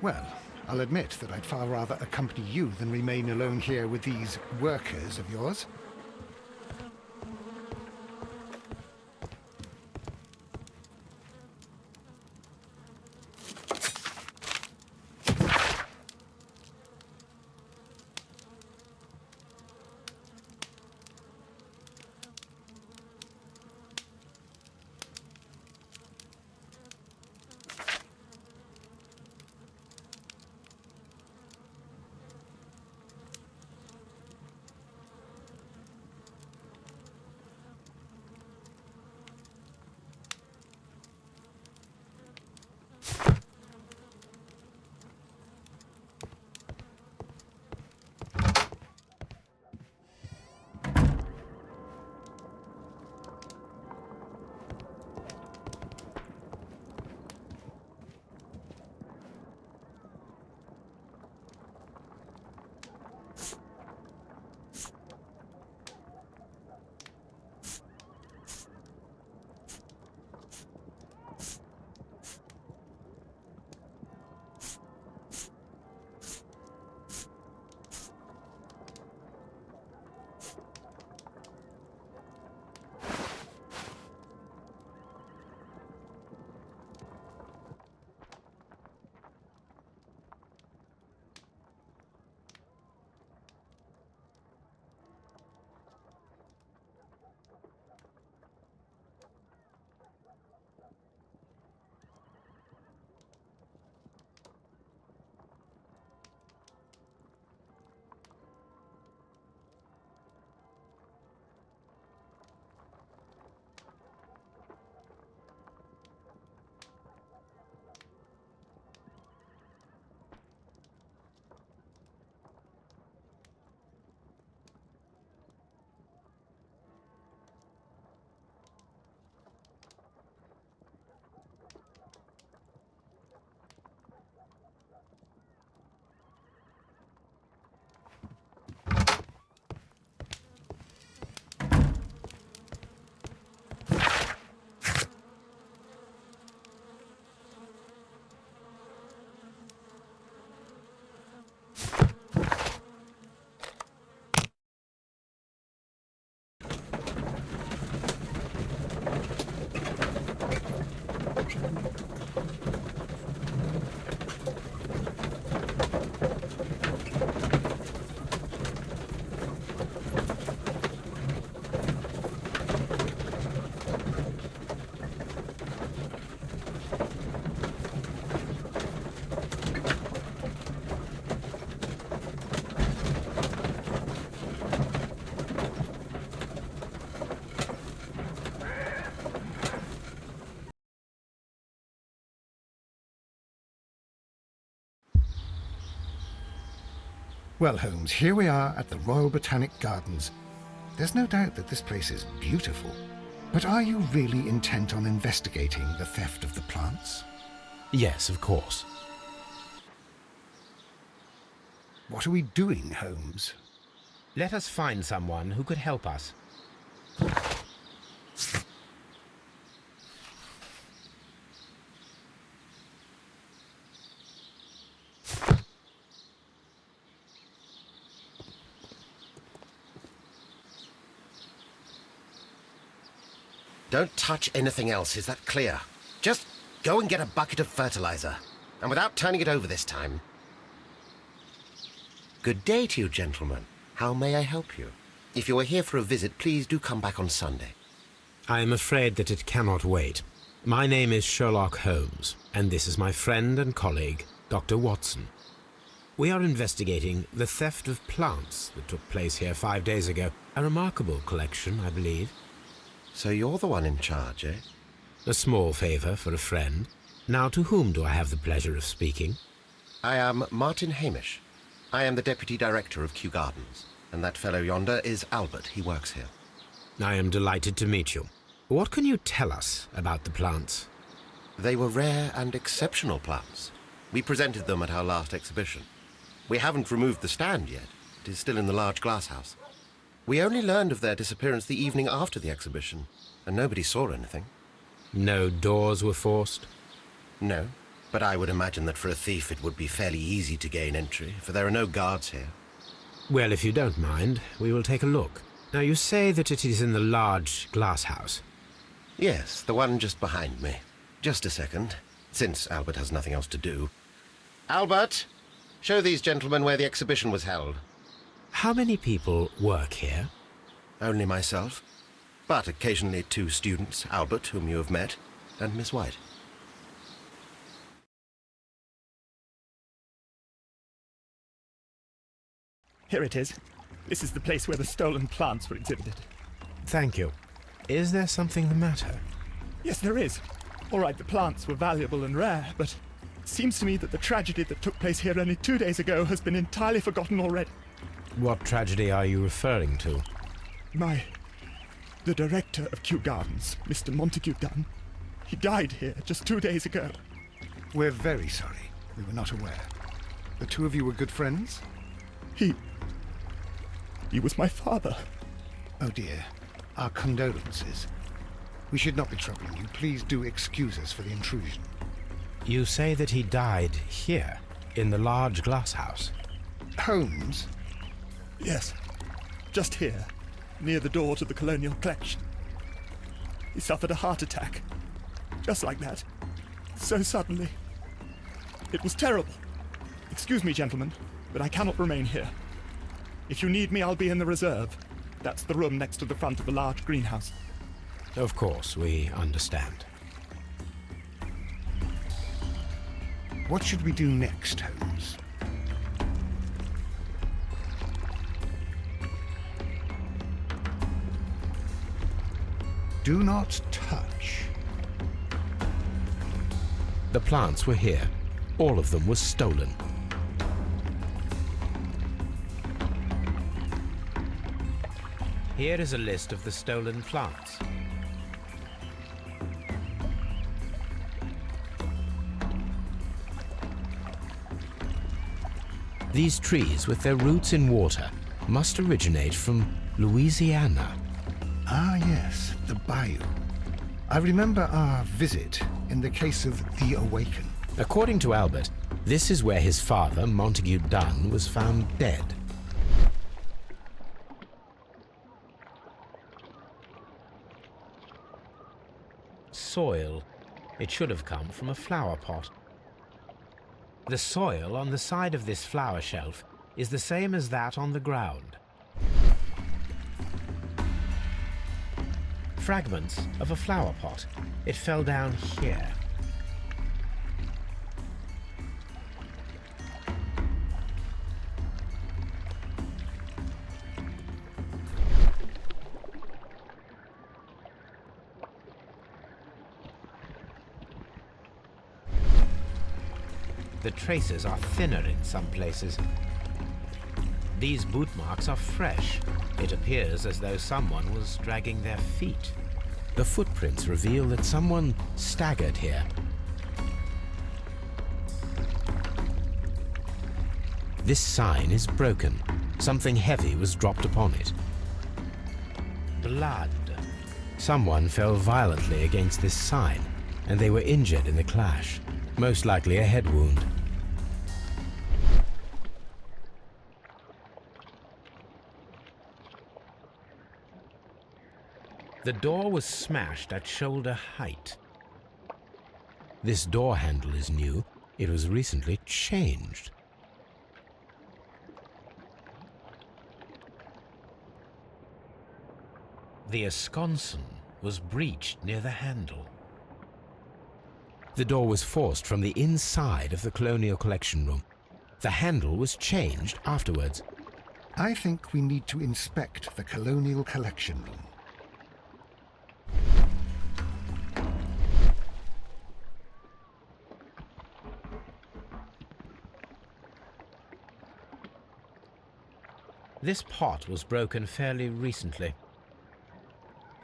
Well, I'll admit that I'd far rather accompany you than remain alone here with these workers of yours. Well, Holmes, here we are at the Royal Botanic Gardens. There's no doubt that this place is beautiful. But are you really intent on investigating the theft of the plants? Yes, of course. What are we doing, Holmes? Let us find someone who could help us. Don't touch anything else, is that clear? Just go and get a bucket of fertilizer, and without turning it over this time. Good day to you, gentlemen. How may I help you? If you are here for a visit, please do come back on Sunday. I am afraid that it cannot wait. My name is Sherlock Holmes, and this is my friend and colleague, Dr. Watson. We are investigating the theft of plants that took place here 5 days ago. A remarkable collection, I believe. So you're the one in charge, eh? A small favour for a friend. Now, to whom do I have the pleasure of speaking? I am Martin Hamish. I am the Deputy Director of Kew Gardens, and that fellow yonder is Albert. He works here. I am delighted to meet you. What can you tell us about the plants? They were rare and exceptional plants. We presented them at our last exhibition. We haven't removed the stand yet. It is still in the large glass house. We only learned of their disappearance the evening after the exhibition, and nobody saw anything. No doors were forced? No. But I would imagine that for a thief it would be fairly easy to gain entry, for there are no guards here. Well, if you don't mind, we will take a look. Now, you say that it is in the large glass house. Yes, the one just behind me. Just a second, since Albert has nothing else to do. Albert, show these gentlemen where the exhibition was held. How many people work here? Only myself, but occasionally 2 students, Albert, whom you have met, and Miss White. Here it is. This is the place where the stolen plants were exhibited. Thank you. Is there something the matter? Yes, there is. All right, the plants were valuable and rare, but it seems to me that the tragedy that took place here only 2 days ago has been entirely forgotten already. What tragedy are you referring to? The director of Kew Gardens, Mr. Montague Dunn, he died here just 2 days ago. We're very sorry. We were not aware. The two of you were good friends? He was my father. Oh dear. Our condolences. We should not be troubling you. Please do excuse us for the intrusion. You say that he died here, in the large glass house. Holmes? Yes, just here, near the door to the Colonial Collection. He suffered a heart attack. Just like that. So suddenly. It was terrible. Excuse me, gentlemen, but I cannot remain here. If you need me, I'll be in the reserve. That's the room next to the front of the large greenhouse. Of course, we understand. What should we do next, Holmes? Do not touch. The plants were here. All of them were stolen. Here is a list of the stolen plants. These trees, with their roots in water, must originate from Louisiana. Ah, yes, the bayou. I remember our visit in the case of the Awaken. According to Albert, this is where his father, Montague Dunn, was found dead. Soil. It should have come from a flower pot. The soil on the side of this flower shelf is the same as that on the ground. Fragments of a flower pot. It fell down here. The traces are thinner in some places. These boot marks are fresh. It appears as though someone was dragging their feet. The footprints reveal that someone staggered here. This sign is broken. Something heavy was dropped upon it. Blood. Someone fell violently against this sign, and they were injured in the clash. Most likely a head wound. The door was smashed at shoulder height. This door handle is new. It was recently changed. The esconsson was breached near the handle. The door was forced from the inside of the Colonial Collection room. The handle was changed afterwards. I think we need to inspect the Colonial Collection room. This pot was broken fairly recently.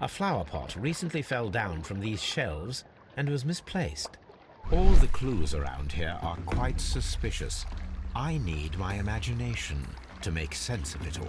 A flower pot recently fell down from these shelves and was misplaced. All the clues around here are quite suspicious. I need my imagination to make sense of it all.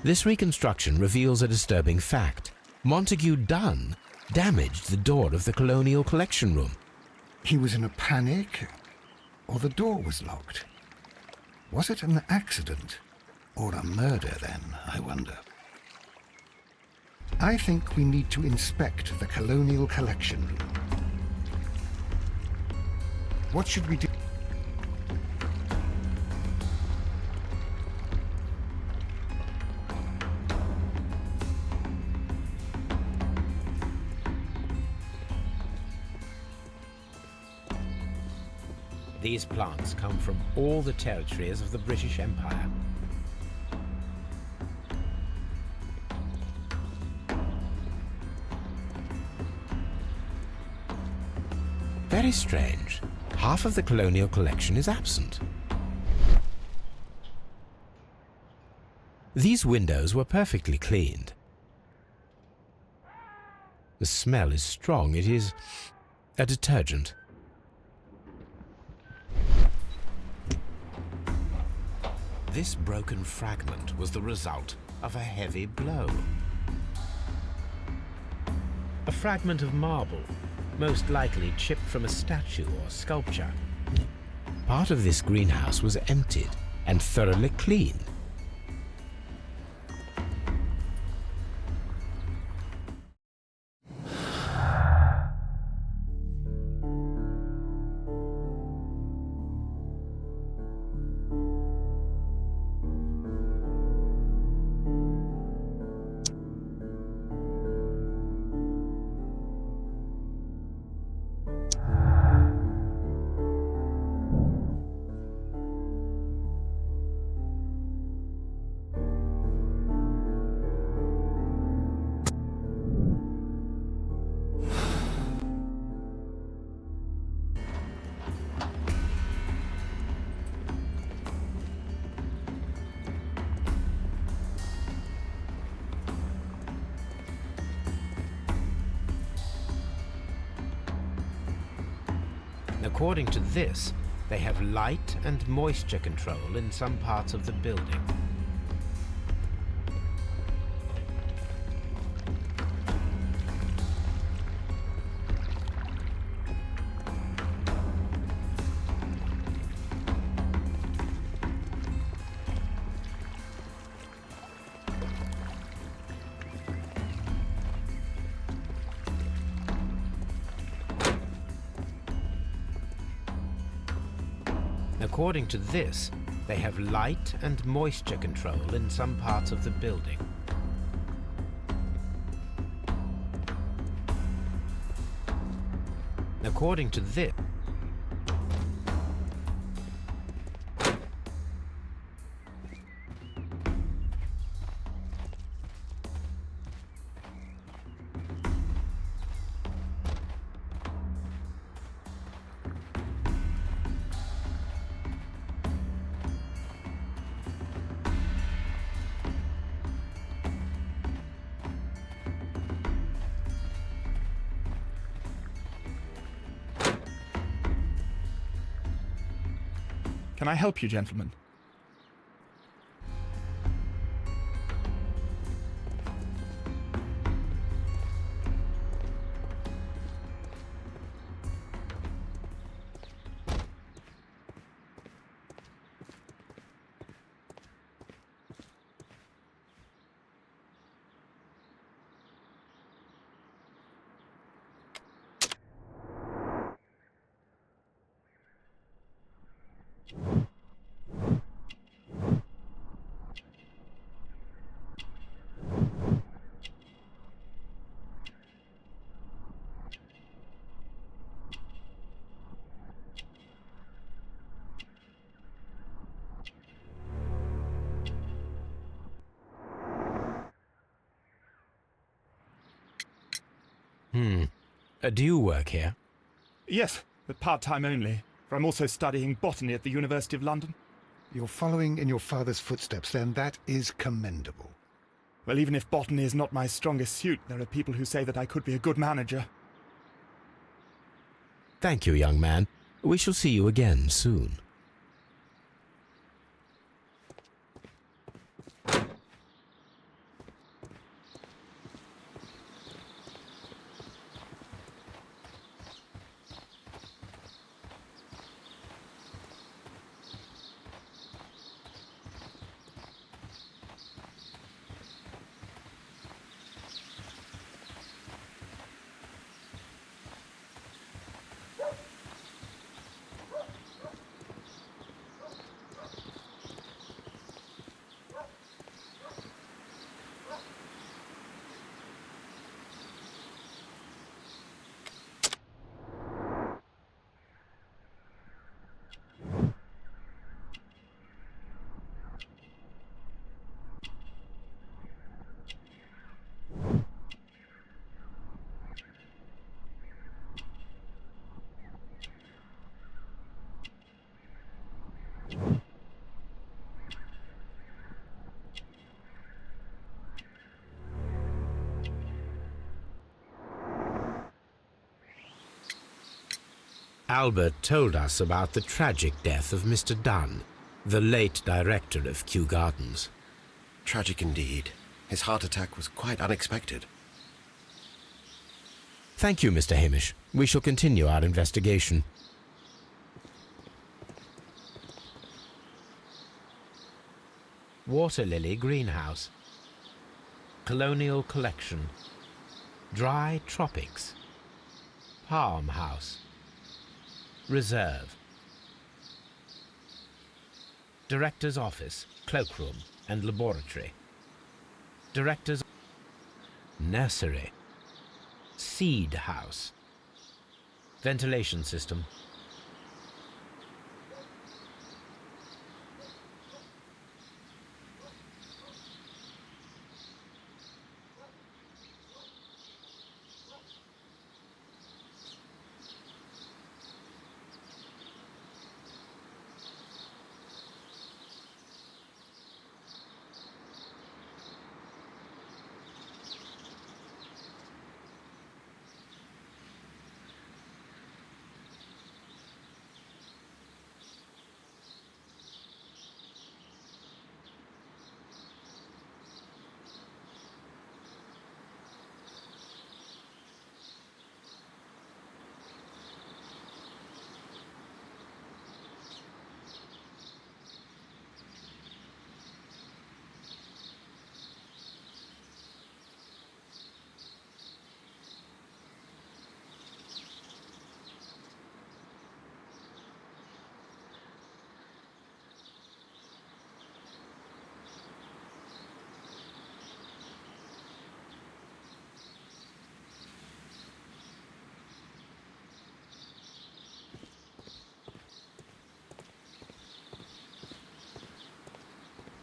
This reconstruction reveals a disturbing fact. Montague Dunn damaged the door of the Colonial Collection Room. He was in a panic, or the door was locked? Was it an accident, or a murder then, I wonder? I think we need to inspect the Colonial Collection Room. What should we do? These plants come from all the territories of the British Empire. Very strange. Half of the colonial collection is absent. These windows were perfectly cleaned. The smell is strong. It is a detergent. This broken fragment was the result of a heavy blow. A fragment of marble, most likely chipped from a statue or sculpture. Part of this greenhouse was emptied and thoroughly cleaned. According to this, they have light and moisture control in some parts of the building. According to this, they have light and moisture control in some parts of the building. According to this, Can I help you, gentlemen? Do you work here? Yes, but part-time only, for I'm also studying botany at the University of London. You're following in your father's footsteps, then. That is commendable. Well, even if botany is not my strongest suit, there are people who say that I could be a good manager. Thank you, young man. We shall see you again soon. Albert told us about the tragic death of Mr. Dunn, the late director of Kew Gardens. Tragic indeed. His heart attack was quite unexpected. Thank you, Mr. Hamish. We shall continue our investigation. Water Lily Greenhouse. Colonial Collection. Dry Tropics. Palm House. Reserve. Director's Office, Cloakroom and Laboratory. Director's Nursery. Seed House. Ventilation System.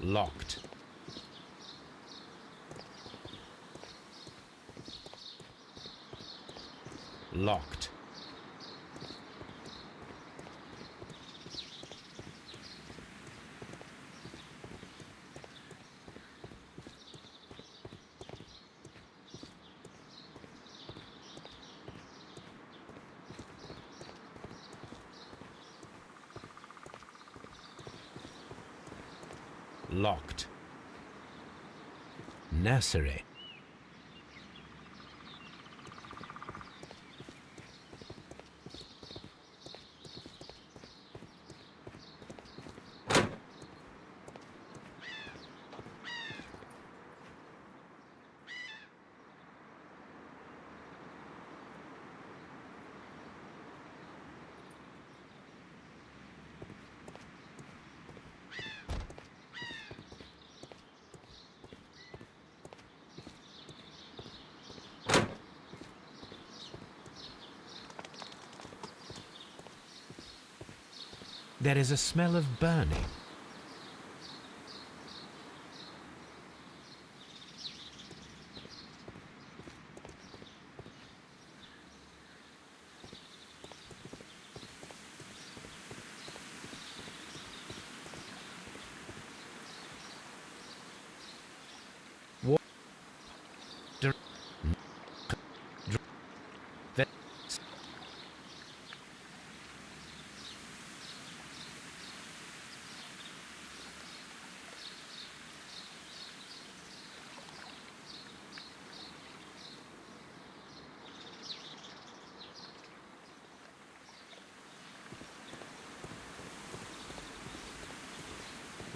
Locked. Locked. Locked. Nursery. There is a smell of burning.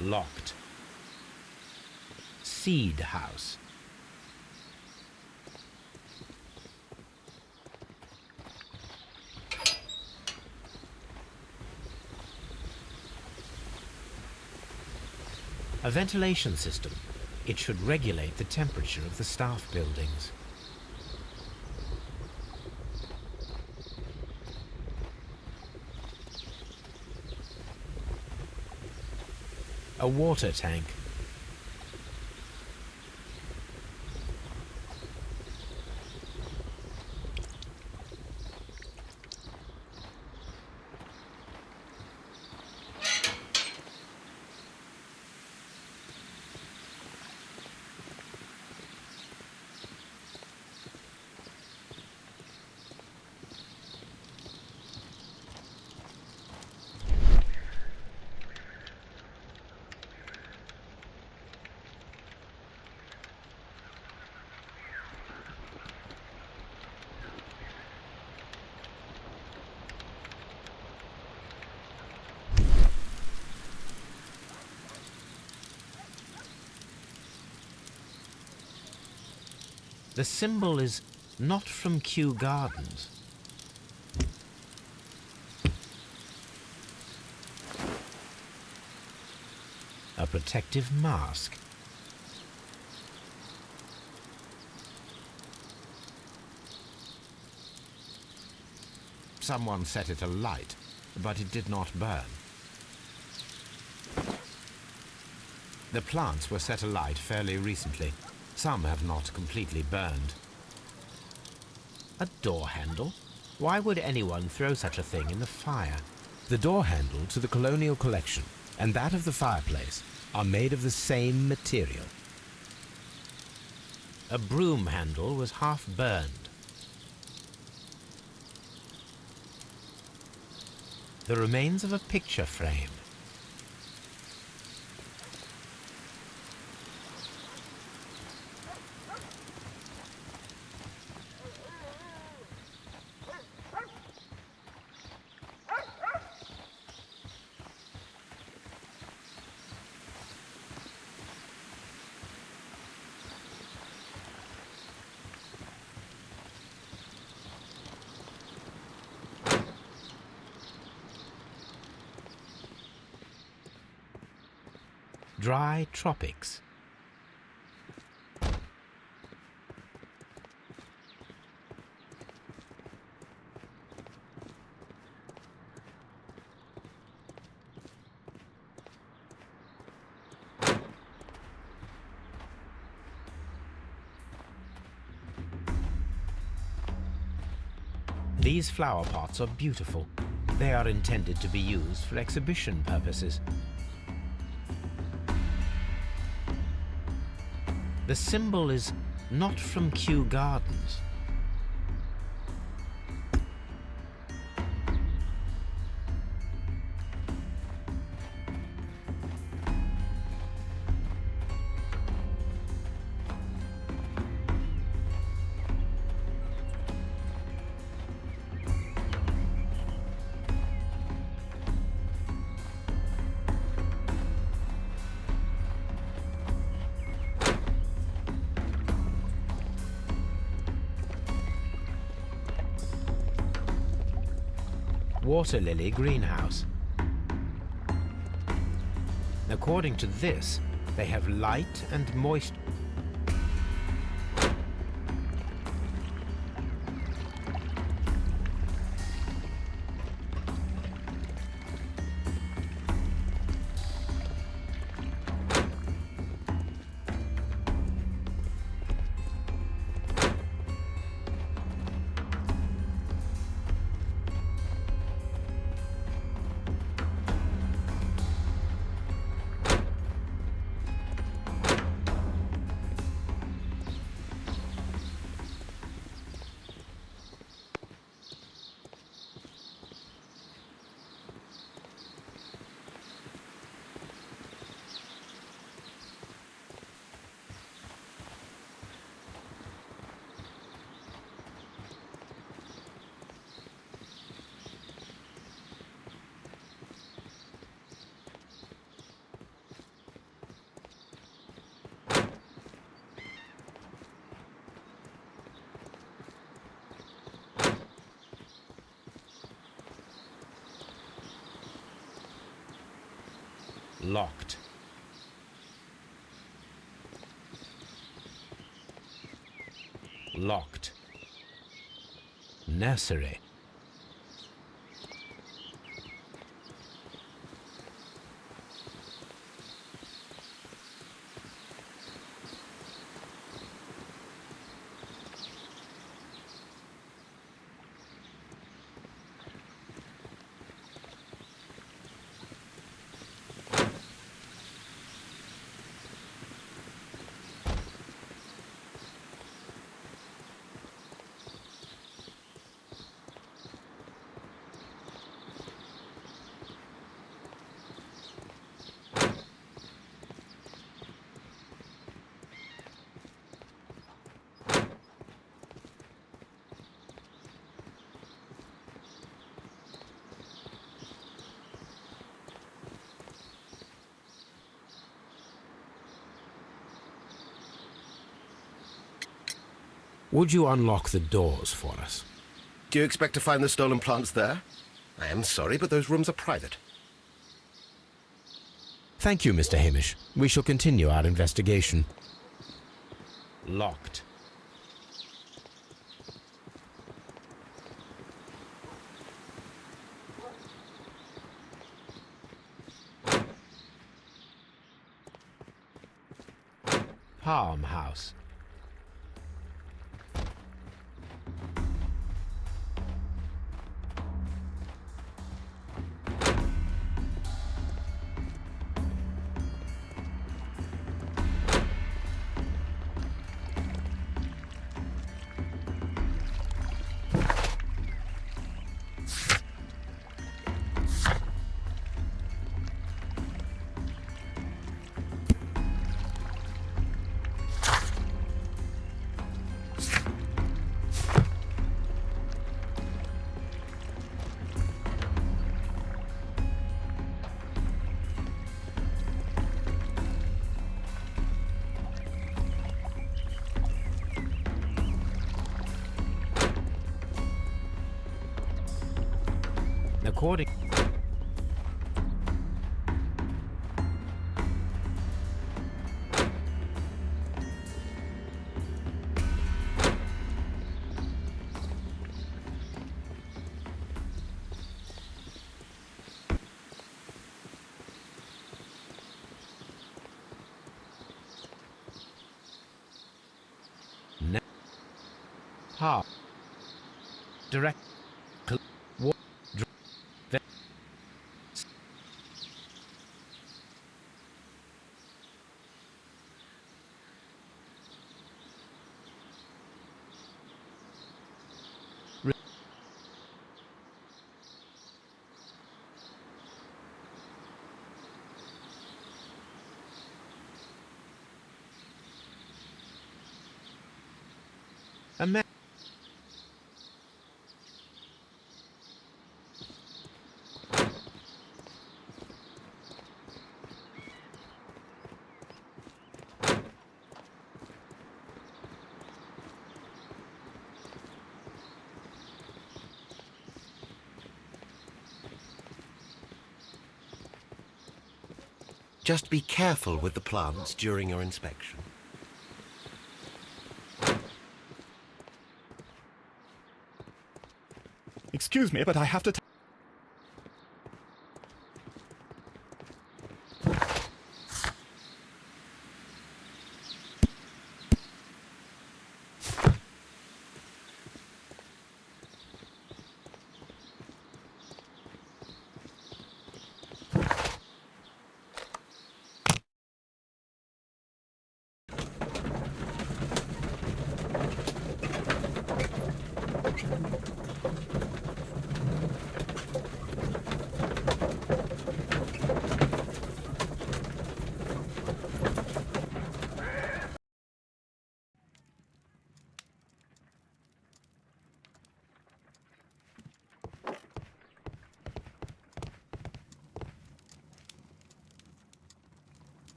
Locked. Seed House. A ventilation system. It should regulate the temperature of the staff buildings. A water tank. The symbol is not from Kew Gardens. A protective mask. Someone set it alight, but it did not burn. The plants were set alight fairly recently. Some have not completely burned. A door handle? Why would anyone throw such a thing in the fire? The door handle to the colonial collection and that of the fireplace are made of the same material. A broom handle was half burned. The remains of a picture frame. Dry tropics. These flower pots are beautiful. They are intended to be used for exhibition purposes. The symbol is not from Kew Gardens. Water lily greenhouse. According to this, they have light and moist. Locked. Locked. Nursery. Would you unlock the doors for us? Do you expect to find the stolen plants there? I am sorry, but those rooms are private. Thank you, Mr. Hamish. We shall continue our investigation. Locked. Farmhouse. According... Ha. Direct. What? A man. Just be careful with the plants during your inspection. Excuse me, but I have to...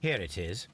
Here it is.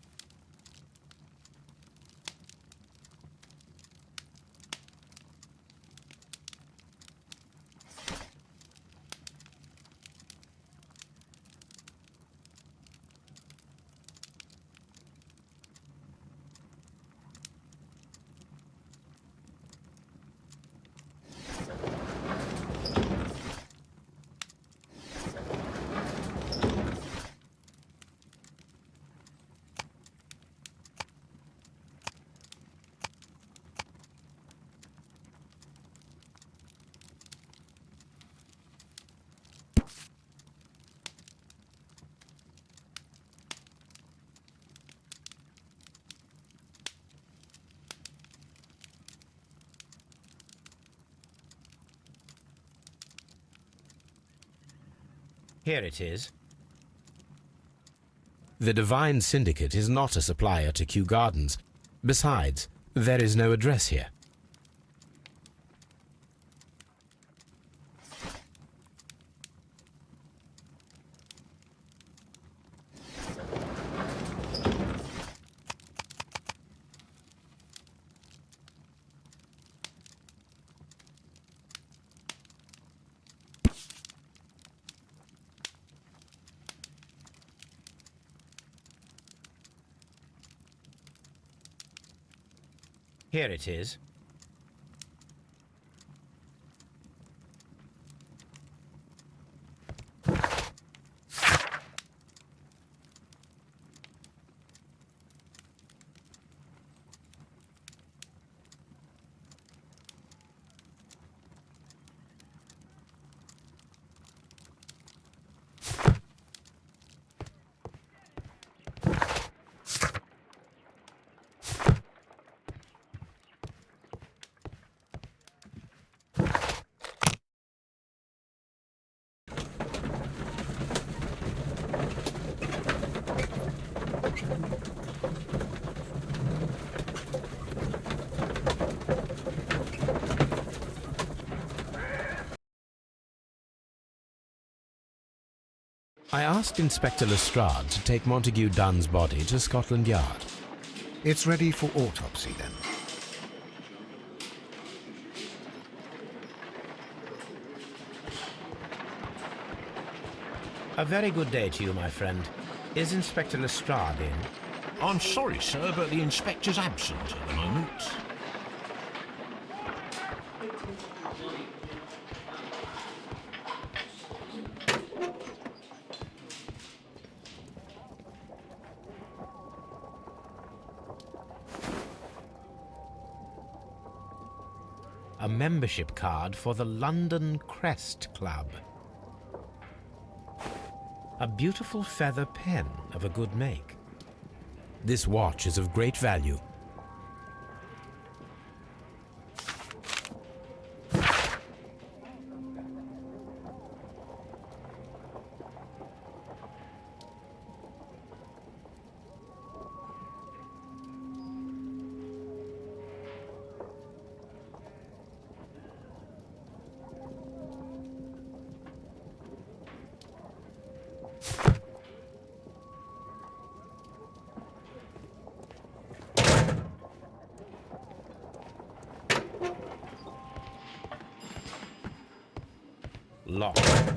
Here it is. The Divine Syndicate is not a supplier to Kew Gardens. Besides, there is no address here. Here it is. I asked Inspector Lestrade to take Montague Dunn's body to Scotland Yard. It's ready for autopsy, then. A very good day to you, my friend. Is Inspector Lestrade in? I'm sorry, sir, but the inspector's absent at the moment. A membership card for the London Crest Club. A beautiful feather pen of a good make. This watch is of great value. Locked.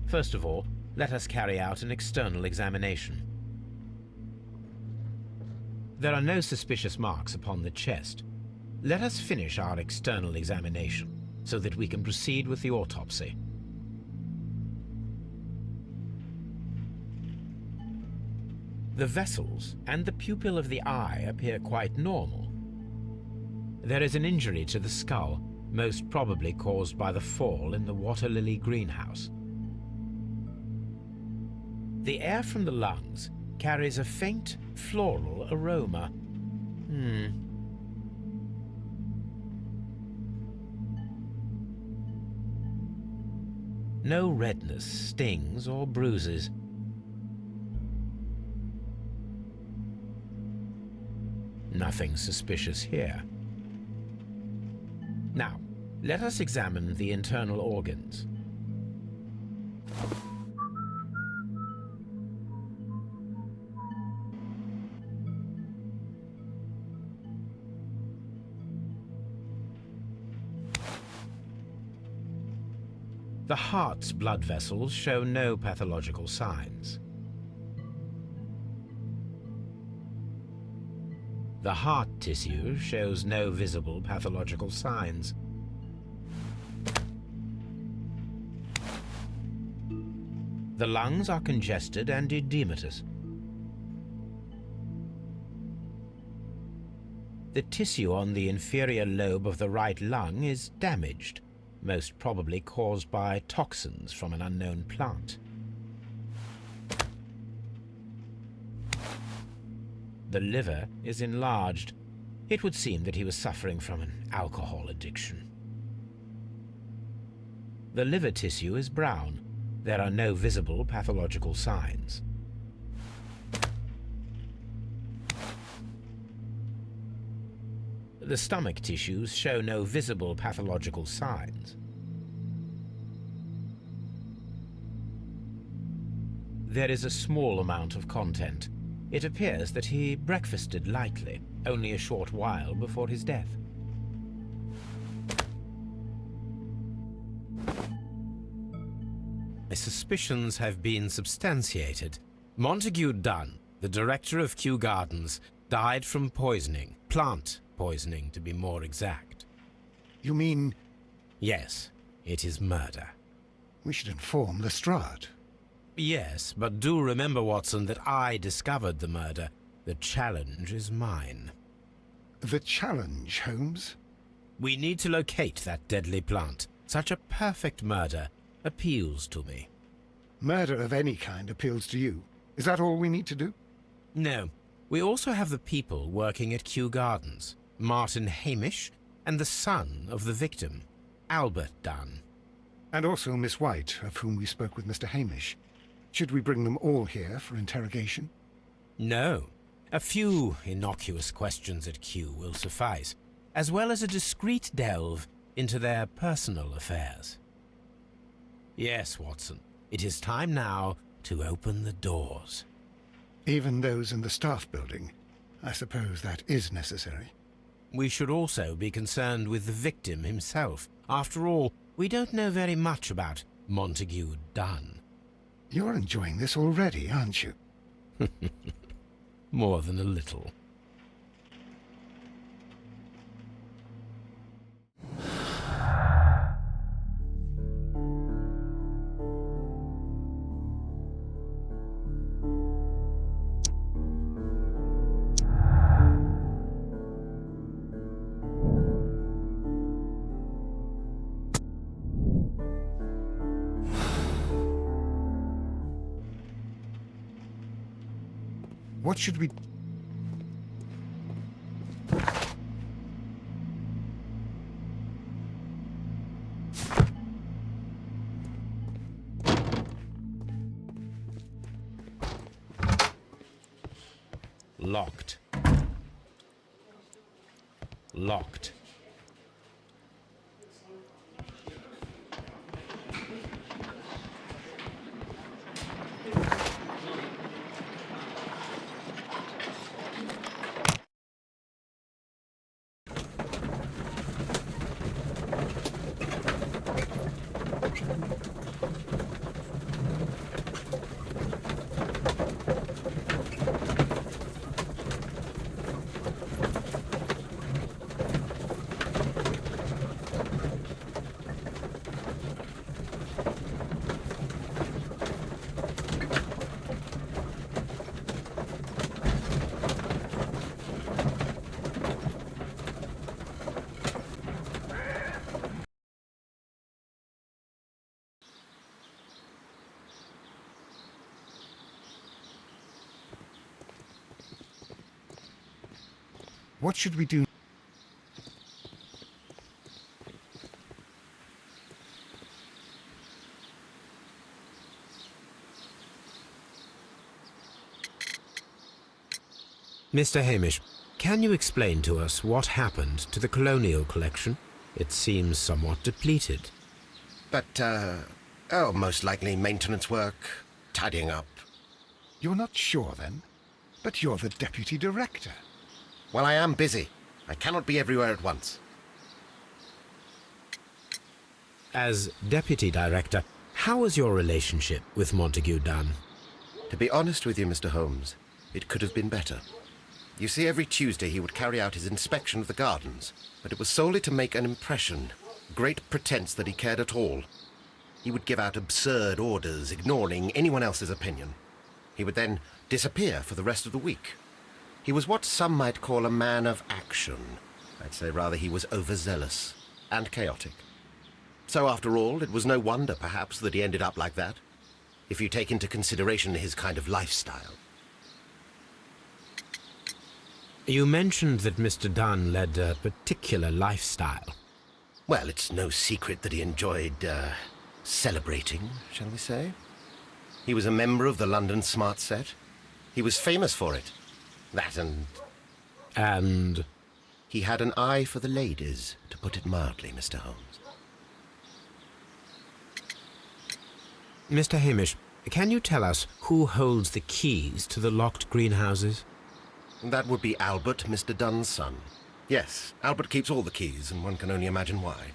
First of all, let us carry out an external examination. There are no suspicious marks upon the chest. Let us finish our external examination so that we can proceed with the autopsy. The vessels and the pupil of the eye appear quite normal. There is an injury to the skull, most probably caused by the fall in the water lily greenhouse. The air from the lungs carries a faint floral aroma. No redness, stings, or bruises. Nothing suspicious here. Now, let us examine the internal organs. The heart's blood vessels show no pathological signs. The heart tissue shows no visible pathological signs. The lungs are congested and edematous. The tissue on the inferior lobe of the right lung is damaged, most probably caused by toxins from an unknown plant. The liver is enlarged. It would seem that he was suffering from an alcohol addiction. The liver tissue is brown. There are no visible pathological signs. The stomach tissues show no visible pathological signs. There is a small amount of content. It appears that he breakfasted lightly, only a short while before his death. My suspicions have been substantiated. Montague Dunn, the director of Kew Gardens, died from poisoning, plant poisoning to be more exact. You mean Yes, it is murder. we should inform Lestrade? Yes, but do remember, Watson, that I discovered the murder. The challenge is mine. The challenge, Holmes? We need to locate that deadly plant. Such a perfect murder appeals to me. Murder of any kind appeals to you. Is that all we need to do? No, we also have the people working at Kew Gardens. Martin Hamish and the son of the victim, Albert Dunn. And also Miss White, of whom we spoke with Mr. Hamish. Should we bring them all here for interrogation? No, a few innocuous questions at Kew will suffice, as well as a discreet delve into their personal affairs. Yes, Watson, it is time now to open the doors. Even those in the staff building? I suppose that is necessary. We should also be concerned with the victim himself. After all, we don't know very much about Montague Dunn. You're enjoying this already, aren't you? More than a little. What should we... Locked. Locked. What should we do? Mr. Hamish, can you explain to us what happened to the colonial collection? It seems somewhat depleted. But, most likely maintenance work, tidying up. You're not sure, then? But you're the deputy director. Well, I am busy. I cannot be everywhere at once. As deputy director, how was your relationship with Montague Dunn? To be honest with you, Mr. Holmes, it could have been better. You see, every Tuesday he would carry out his inspection of the gardens, but it was solely to make an impression, great pretense that he cared at all. He would give out absurd orders, ignoring anyone else's opinion. He would then disappear for the rest of the week. He was what some might call a man of action. I'd say rather he was overzealous and chaotic. So after all, it was no wonder, perhaps, that he ended up like that, if you take into consideration his kind of lifestyle. You mentioned that Mr. Dunn led a particular lifestyle. Well, it's no secret that he enjoyed, celebrating, shall we say. He was a member of the London Smart Set. He was famous for it. That and... And? He had an eye for the ladies, to put it mildly, Mr. Holmes. Mr. Hamish, can you tell us who holds the keys to the locked greenhouses? That would be Albert, Mr. Dunn's son. Yes, Albert keeps all the keys, and one can only imagine why.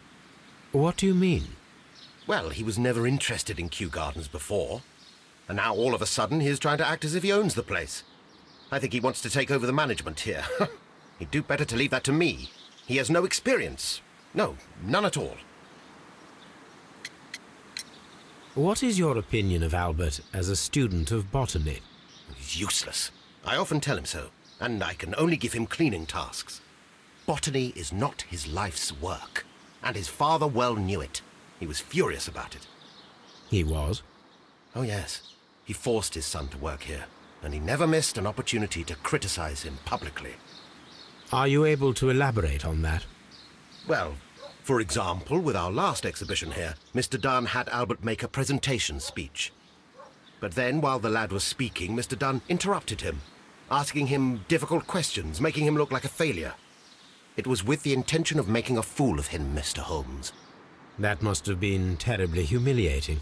What do you mean? Well, he was never interested in Kew Gardens before, and now all of a sudden he is trying to act as if he owns the place. I think he wants to take over the management here. He'd do better to leave that to me. He has no experience. No, none at all. What is your opinion of Albert as a student of botany? He's useless. I often tell him so, and I can only give him cleaning tasks. Botany is not his life's work, and his father well knew it. He was furious about it. He was? Oh, yes. He forced his son to work here, and he never missed an opportunity to criticize him publicly. Are you able to elaborate on that? Well, for example, with our last exhibition here, Mr. Dunn had Albert make a presentation speech. But then, while the lad was speaking, Mr. Dunn interrupted him, asking him difficult questions, making him look like a failure. It was with the intention of making a fool of him, Mr. Holmes. That must have been terribly humiliating.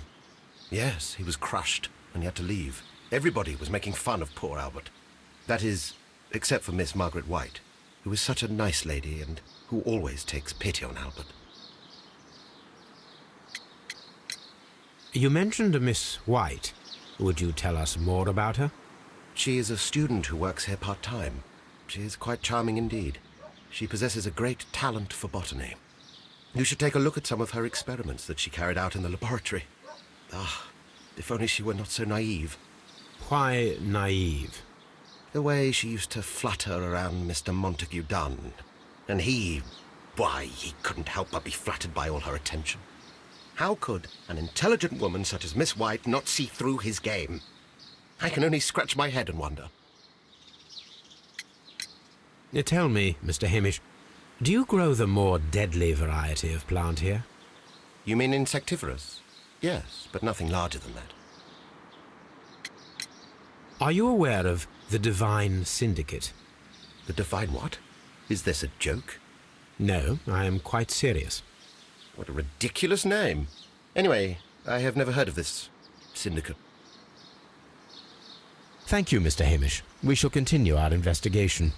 Yes, he was crushed, and he had to leave. Everybody was making fun of poor Albert. That is, except for Miss Margaret White, who is such a nice lady and who always takes pity on Albert. You mentioned a Miss White. Would you tell us more about her? She is a student who works here part-time. She is quite charming indeed. She possesses a great talent for botany. You should take a look at some of her experiments that she carried out in the laboratory. Ah, if only she were not so naive. Why naive? The way she used to flutter around Mr. Montague Dunn. And why, he couldn't help but be flattered by all her attention. How could an intelligent woman such as Miss White not see through his game? I can only scratch my head and wonder. Tell me, Mr. Hamish, do you grow the more deadly variety of plant here? You mean insectivorous? Yes, but nothing larger than that. Are you aware of the Divine Syndicate? The Divine what? Is this a joke? No, I am quite serious. What a ridiculous name. Anyway, I have never heard of this syndicate. Thank you, Mr. Hamish. We shall continue our investigation.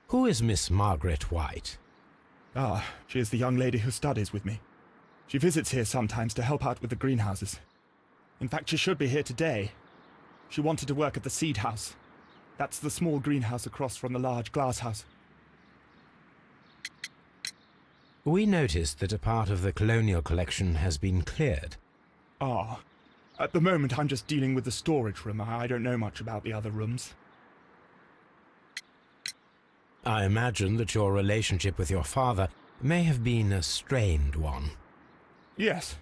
Who is Miss Margaret White? Ah, she is the young lady who studies with me. She visits here sometimes to help out with the greenhouses. In fact, she should be here today. She wanted to work at the seed house. That's the small greenhouse across from the large glass house. We noticed that a part of the colonial collection has been cleared. Ah, at the moment I'm just dealing with the storage room. I don't know much about the other rooms. I imagine that your relationship with your father may have been a strained one. Yes.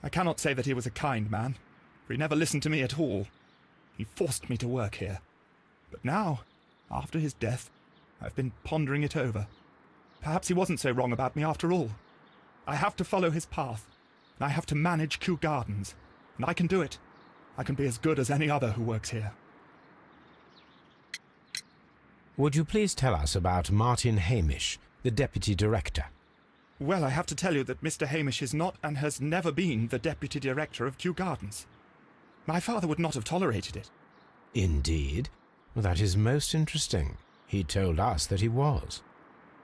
I cannot say that he was a kind man, for he never listened to me at all. He forced me to work here. But now, after his death, I've been pondering it over. Perhaps he wasn't so wrong about me after all. I have to follow his path, and I have to manage Kew Gardens, and I can do it. I can be as good as any other who works here. Would you please tell us about Martin Hamish, the Deputy Director? Well, I have to tell you that Mr. Hamish is not and has never been the Deputy Director of Kew Gardens. My father would not have tolerated it. Indeed? Well, that is most interesting. He told us that he was.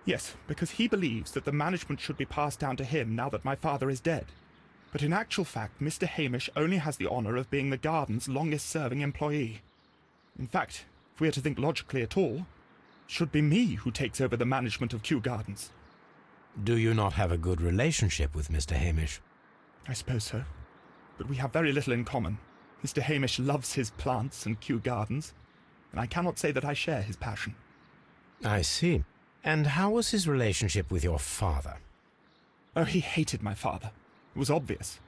Yes, because he believes that the management should be passed down to him now that my father is dead. But in actual fact, Mr. Hamish only has the honour of being the garden's longest-serving employee. In fact, if we are to think logically at all, should be me who takes over the management of Kew Gardens. Do you not have a good relationship with Mr. Hamish? I suppose so. But we have very little in common. Mr. Hamish loves his plants and Kew Gardens, and I cannot say that I share his passion. I see. And how was his relationship with your father? Oh, he hated my father. It was obvious.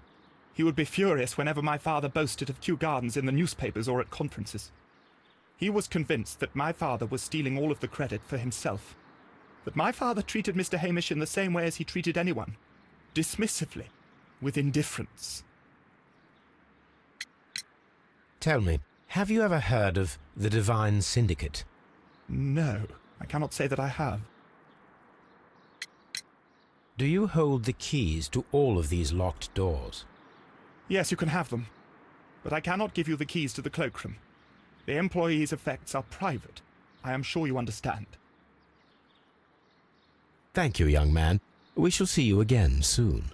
He would be furious whenever my father boasted of Kew Gardens in the newspapers or at conferences. He was convinced that my father was stealing all of the credit for himself. That my father treated Mr. Hamish in the same way as he treated anyone. Dismissively. With indifference. Tell me, have you ever heard of the Divine Syndicate? No, I cannot say that I have. Do you hold the keys to all of these locked doors? Yes, you can have them. But I cannot give you the keys to the cloakroom. The employees' effects are private. I am sure you understand. Thank you, young man. We shall see you again soon.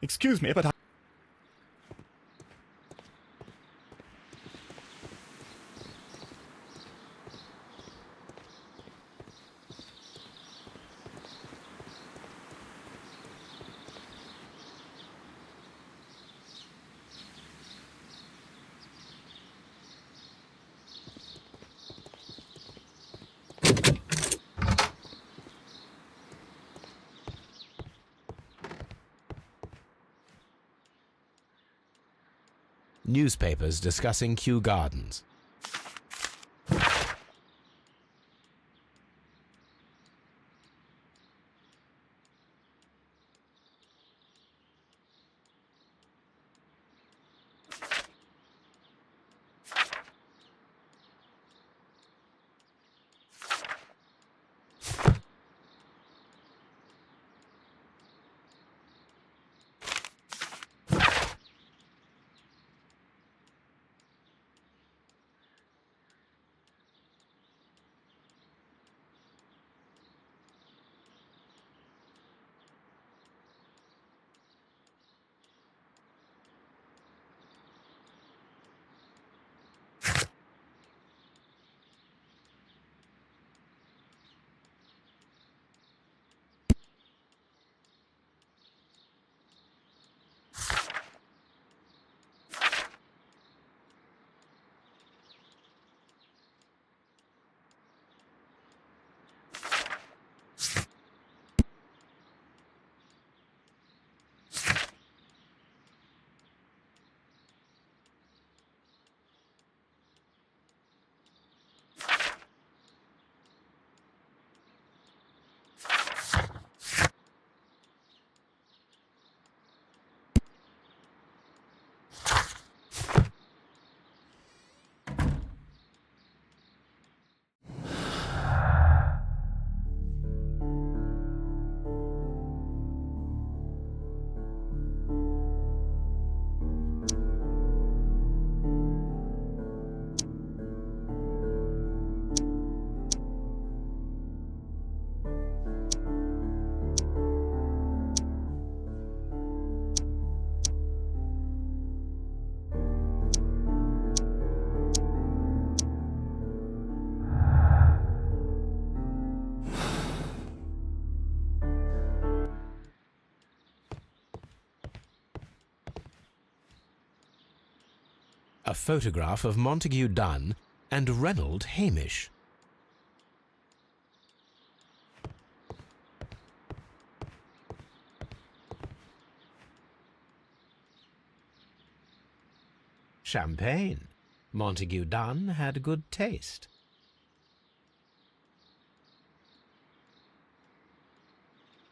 Excuse me, but Newspapers discussing Kew Gardens. A photograph of Montague Dunn and Reynold Hamish. Champagne. Montague Dunn had good taste.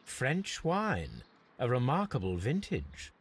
French wine, a remarkable vintage.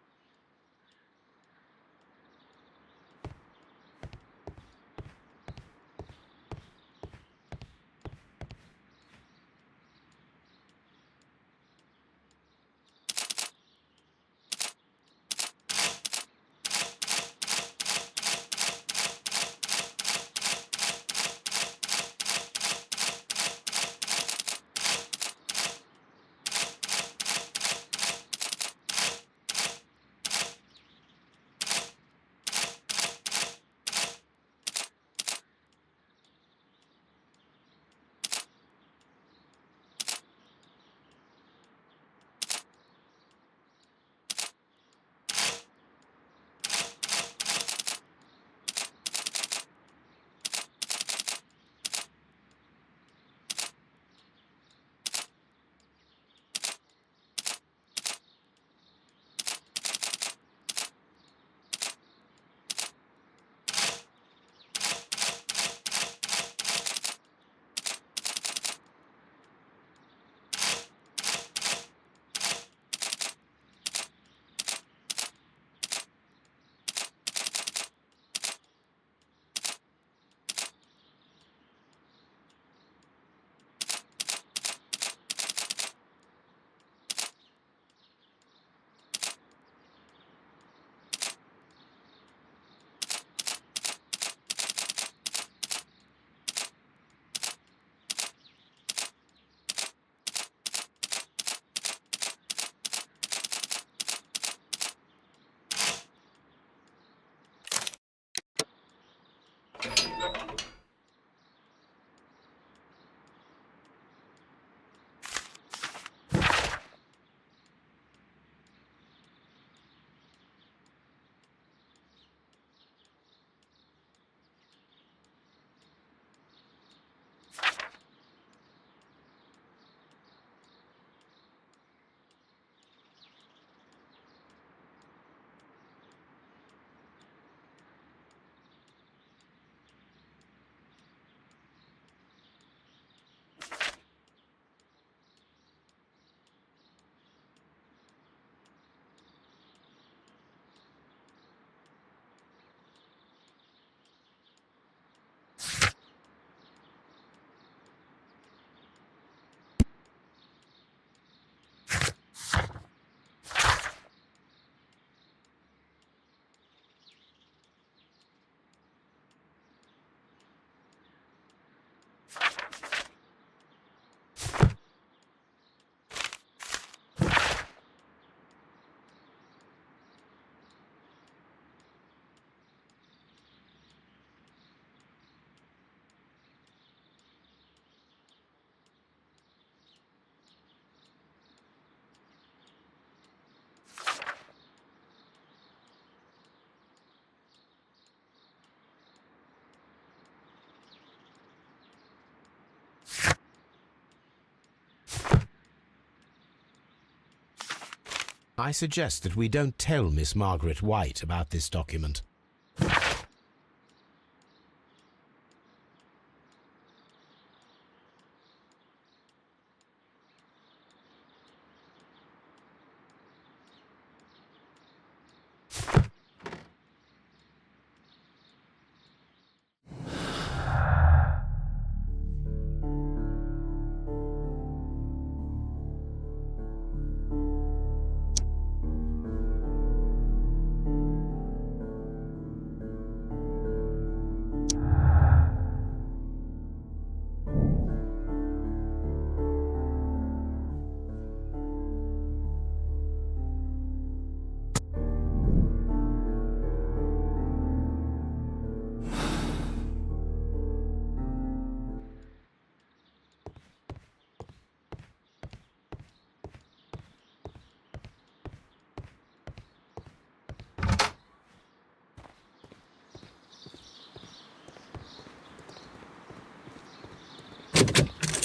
I suggest that we don't tell Miss Margaret White about this document.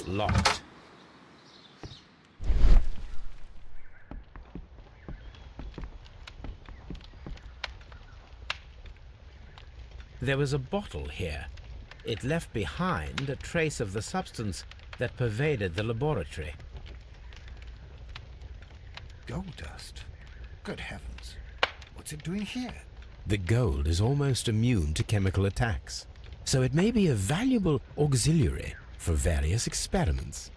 Locked. There was a bottle here. It left behind a trace of the substance that pervaded the laboratory. Gold dust? Good heavens. What's it doing here? The gold is almost immune to chemical attacks, so it may be a valuable auxiliary for various experiments.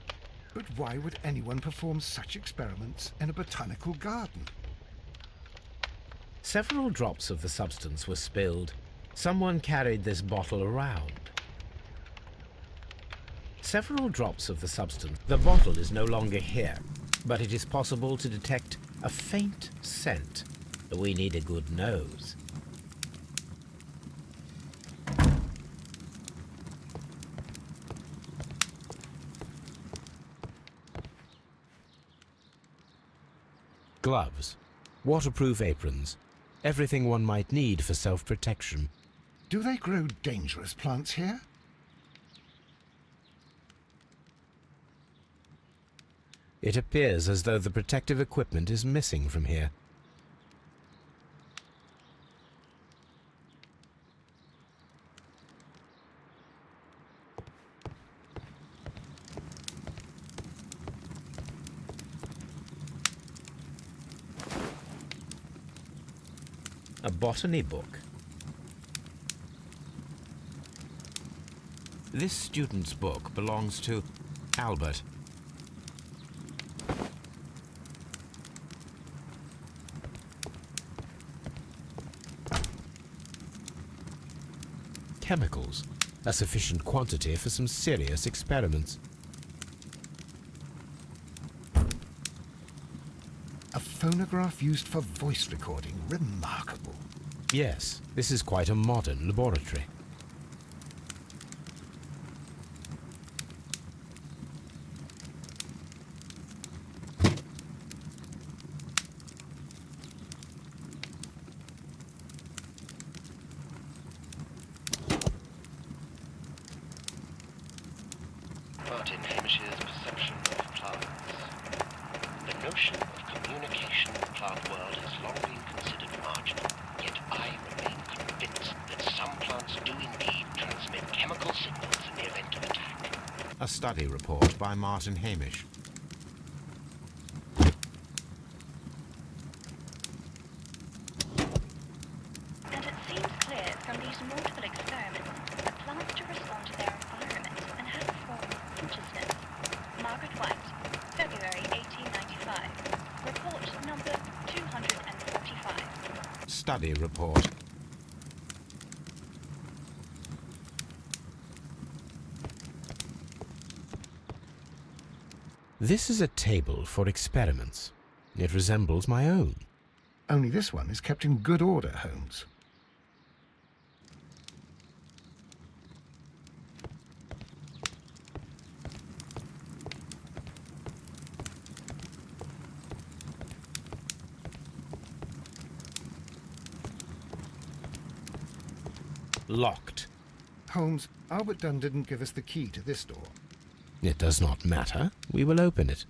But why would anyone perform such experiments in a botanical garden? Several drops of the substance were spilled. Someone carried this bottle around. Several drops of the substance. The bottle is no longer here, but it is possible to detect a faint scent. We need a good nose. Gloves, waterproof aprons, everything one might need for self-protection. Do they grow dangerous plants here? It appears as though the protective equipment is missing from here. A botany book. This student's book belongs to Albert. Chemicals, a sufficient quantity for some serious experiments. A phonograph used for voice recording. Remarkable. Yes, this is quite a modern laboratory. notion of communication in the plant world has long been considered marginal, yet I remain convinced that some plants do indeed transmit chemical signals in the event of attack. A study report by Martin Hamish. And it seems clear from these multiple experiments that plants do respond to their environment and have a form of consciousness. Margaret White, February 1895. Report number 245. Study report. This is a table for experiments. It resembles my own. Only this one is kept in good order, Holmes. Locked. Holmes, Albert Dunn didn't give us the key to this door. It does not matter. We will open it.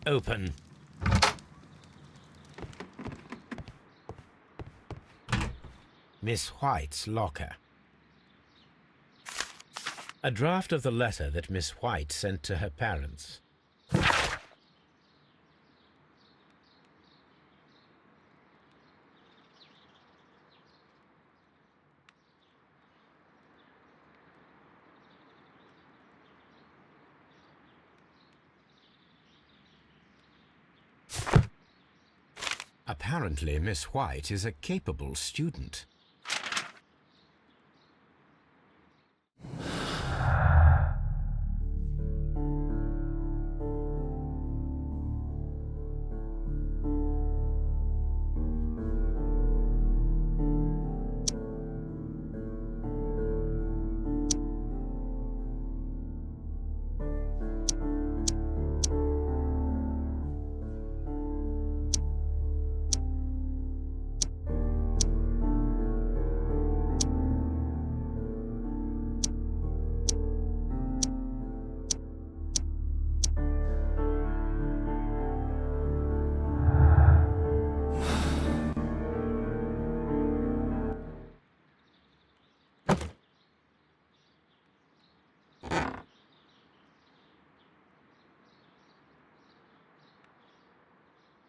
Open. Miss White's locker. A draft of the letter that Miss White sent to her parents. Apparently, Miss White is a capable student.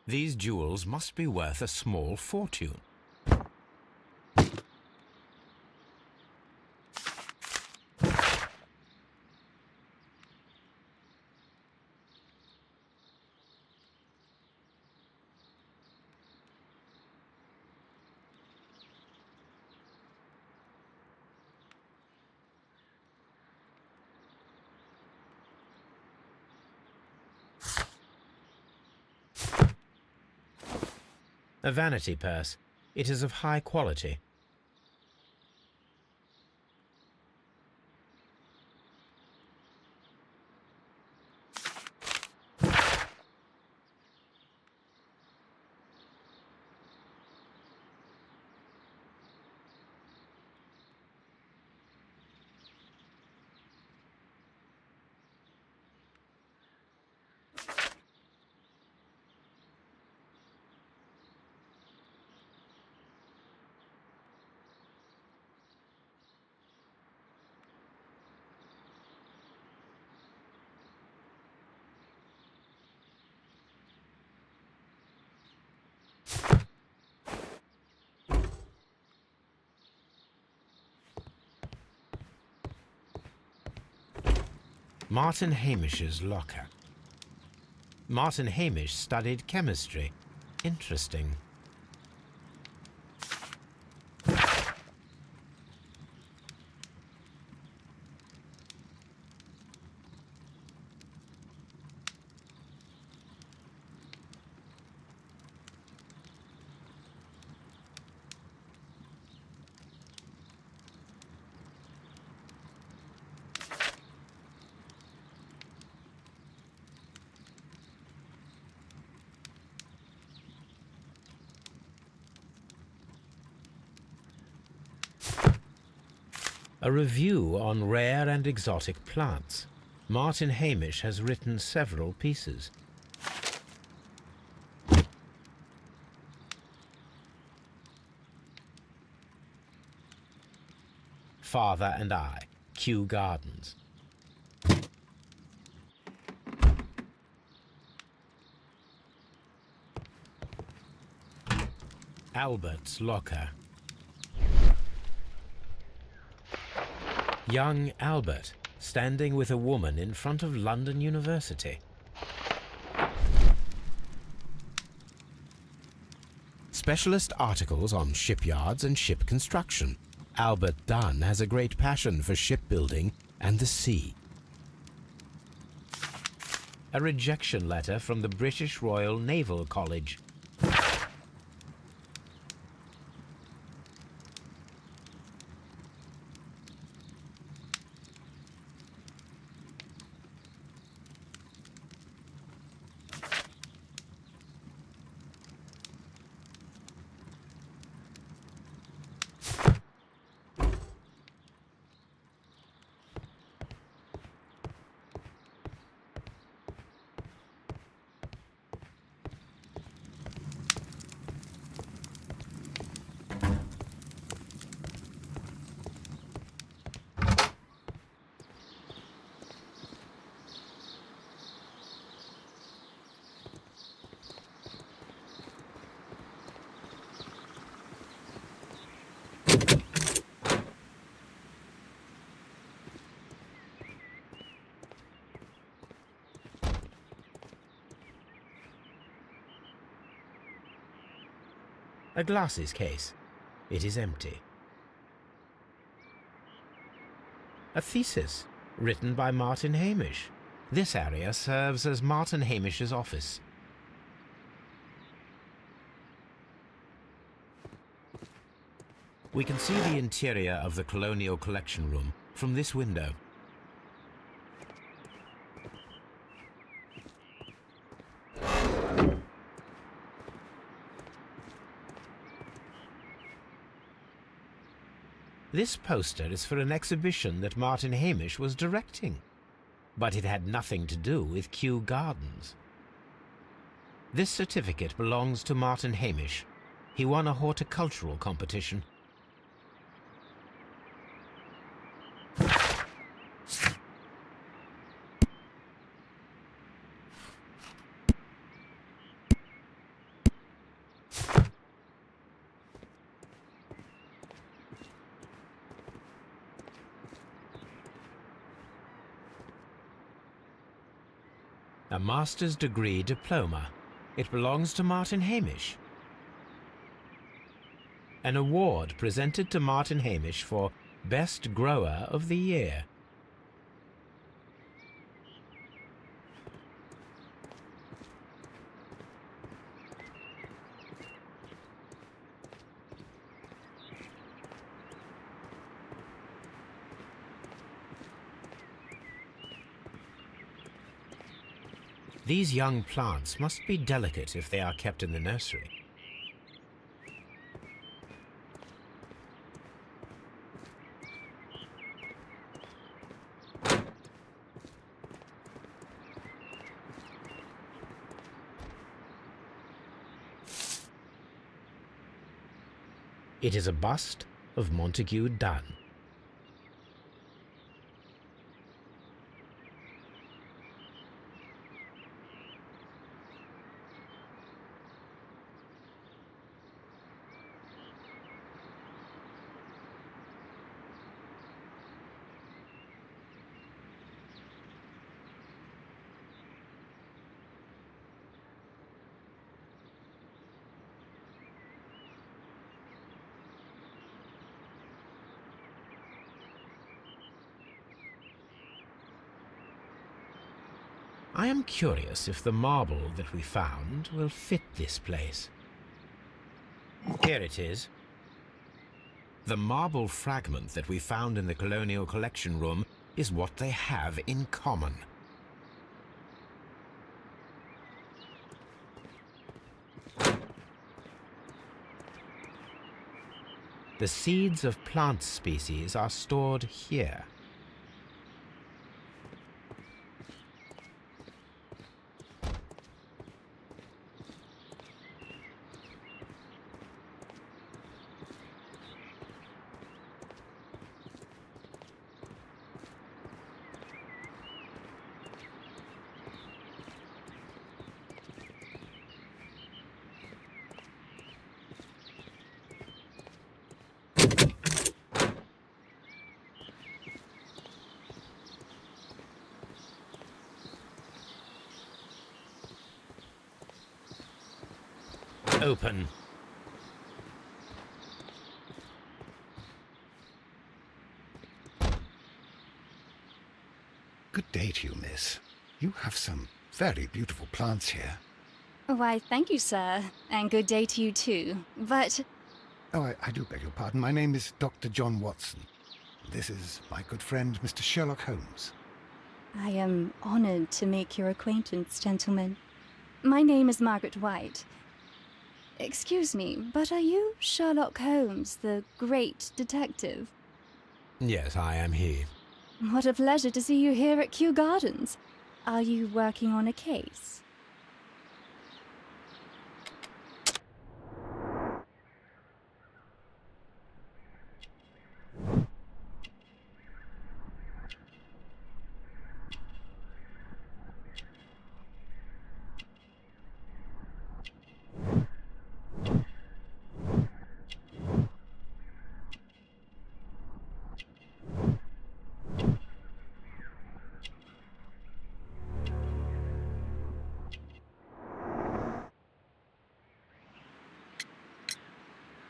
These jewels must be worth a small fortune. A vanity purse. It is of high quality. Martin Hamish's locker. Martin Hamish studied chemistry. Interesting. A review on rare and exotic plants. Martin Hamish has written several pieces. Father and I, Kew Gardens. Albert's locker. Young Albert, standing with a woman in front of London University. Specialist articles on shipyards and ship construction. Albert Dunn has a great passion for shipbuilding and the sea. A rejection letter from the British Royal Naval College. A glasses case. It is empty. A thesis, written by Martin Hamish. This area serves as Martin Hamish's office. We can see the interior of the Colonial Collection Room from this window. This poster is for an exhibition that Martin Hamish was directing, but it had nothing to do with Kew Gardens. This certificate belongs to Martin Hamish. He won a horticultural competition. A master's degree diploma. It belongs to Martin Hamish. An award presented to Martin Hamish for Best Grower of the Year. These young plants must be delicate if they are kept in the nursery. It is a bust of Montague Dunn. I am curious if the marble that we found will fit this place. Here it is. The marble fragment that we found in the Colonial Collection Room is what they have in common. The seeds of plant species are stored here. Open. Good day to you, miss. You have some very beautiful plants here. Why, thank you, sir. And good day to you, too. But... Oh, I do beg your pardon. My name is Dr. John Watson. This is my good friend, Mr. Sherlock Holmes. I am honored to make your acquaintance, gentlemen. My name is Margaret White. Excuse me, but are you Sherlock Holmes, the great detective? Yes, I am he. What a pleasure to see you here at Kew Gardens. Are you working on a case?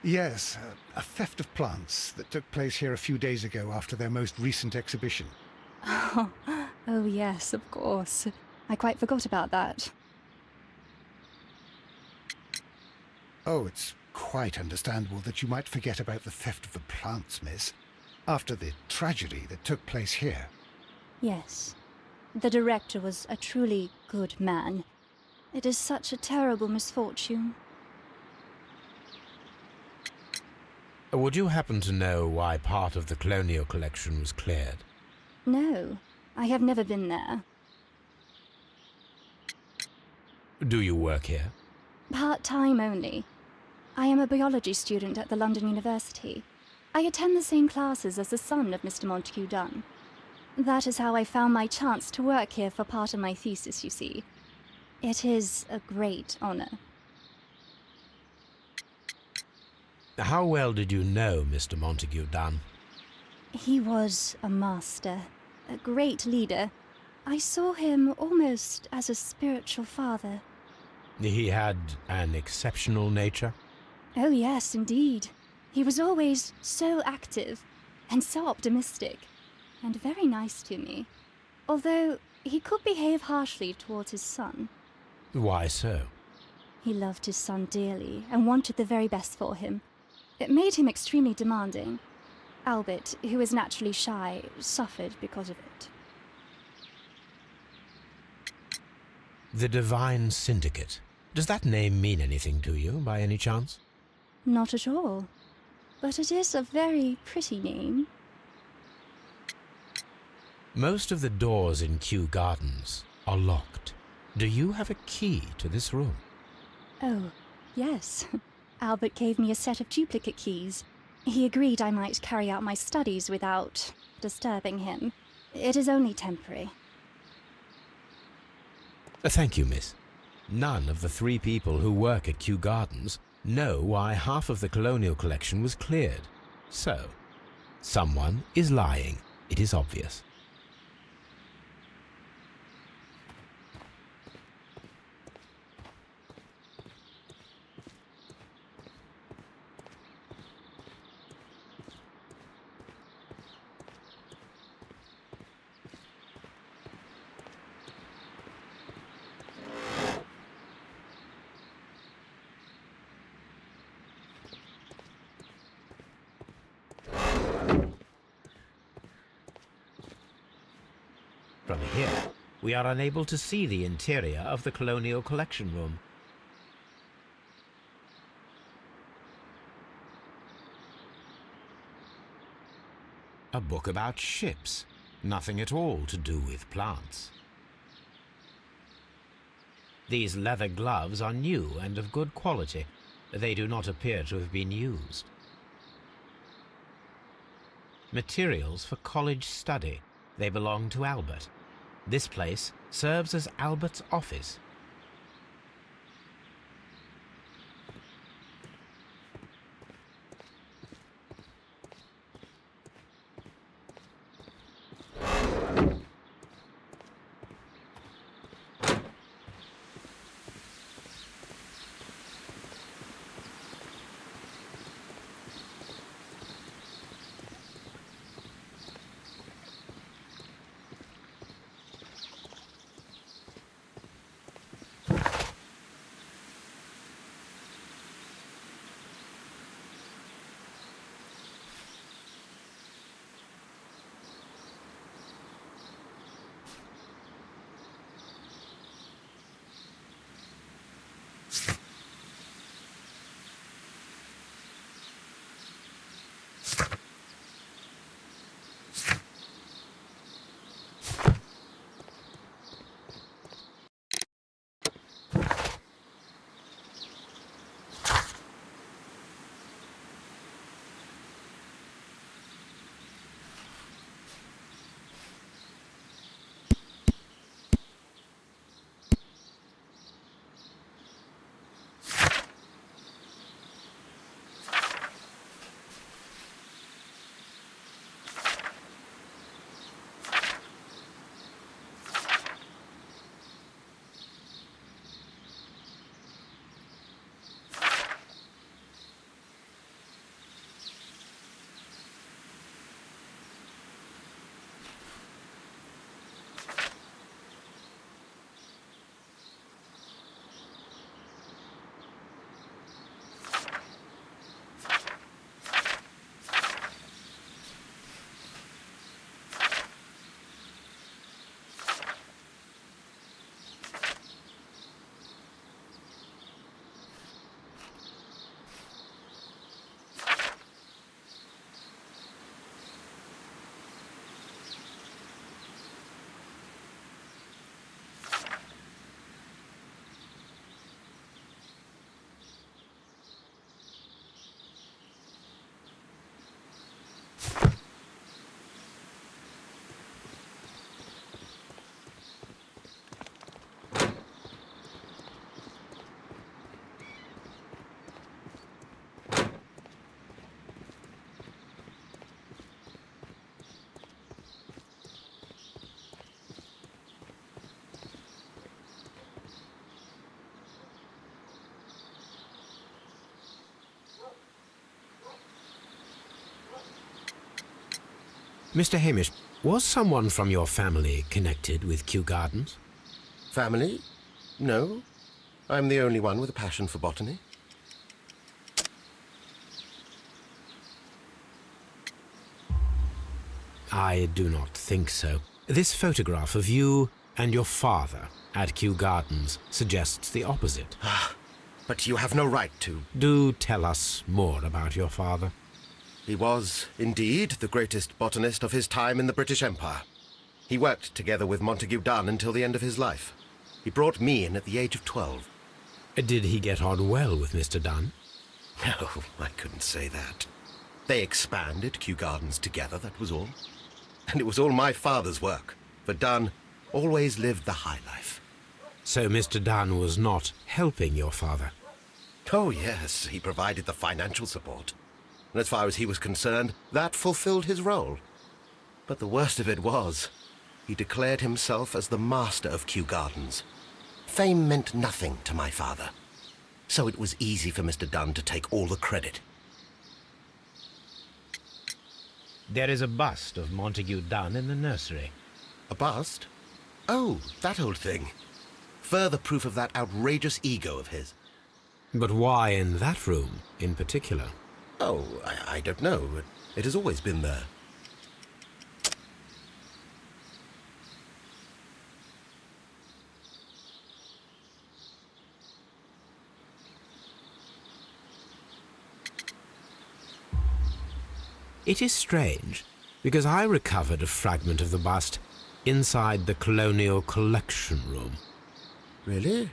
Yes, a theft of plants that took place here a few days ago after their most recent exhibition. Oh yes, of course. I quite forgot about that. Oh, it's quite understandable that you might forget about the theft of the plants, miss, after the tragedy that took place here. Yes. The director was a truly good man. It is such a terrible misfortune. Would you happen to know why part of the Colonial Collection was cleared? No, I have never been there. Do you work here? Part-time only. I am a biology student at the London University. I attend the same classes as the son of Mr. Montague Dunn. That is how I found my chance to work here for part of my thesis, you see. It is a great honor. How well did you know Mr. Montague Dunn? He was a master, a great leader. I saw him almost as a spiritual father. He had an exceptional nature? Oh yes, indeed. He was always so active and so optimistic, and very nice to me. Although he could behave harshly towards his son. Why so? He loved his son dearly and wanted the very best for him. It made him extremely demanding. Albert, who is naturally shy, suffered because of it. The Divine Syndicate. Does that name mean anything to you, by any chance? Not at all. But it is a very pretty name. Most of the doors in Kew Gardens are locked. Do you have a key to this room? Oh, yes. Albert gave me a set of duplicate keys. He agreed I might carry out my studies without disturbing him. It is only temporary. Thank you, miss. None of the 3 people who work at Kew Gardens know why half of the Colonial Collection was cleared. So, someone is lying. It is obvious. From here, we are unable to see the interior of the Colonial Collection Room. A book about ships, nothing at all to do with plants. These leather gloves are new and of good quality. They do not appear to have been used. Materials for college study. They belong to Albert. This place serves as Albert's office. Mr. Hamish, was someone from your family connected with Kew Gardens? Family? No. I'm the only one with a passion for botany. I do not think so. This photograph of you and your father at Kew Gardens suggests the opposite. But you have no right to. Do tell us more about your father. He was, indeed, the greatest botanist of his time in the British Empire. He worked together with Montague Dunn until the end of his life. He brought me in at the age of 12. Did he get on well with Mr. Dunn? No, I couldn't say that. They expanded Kew Gardens together, that was all. And it was all my father's work, for Dunn always lived the high life. So Mr. Dunn was not helping your father? Oh, yes, he provided the financial support. And as far as he was concerned, that fulfilled his role. But the worst of it was, he declared himself as the master of Kew Gardens. Fame meant nothing to my father, so it was easy for Mr. Dunn to take all the credit. There is a bust of Montague Dunn in the nursery. A bust? Oh, that old thing. Further proof of that outrageous ego of his. But why in that room in particular? Oh, I don't know. It has always been there. It is strange, because I recovered a fragment of the bust inside the Colonial Collection Room. Really?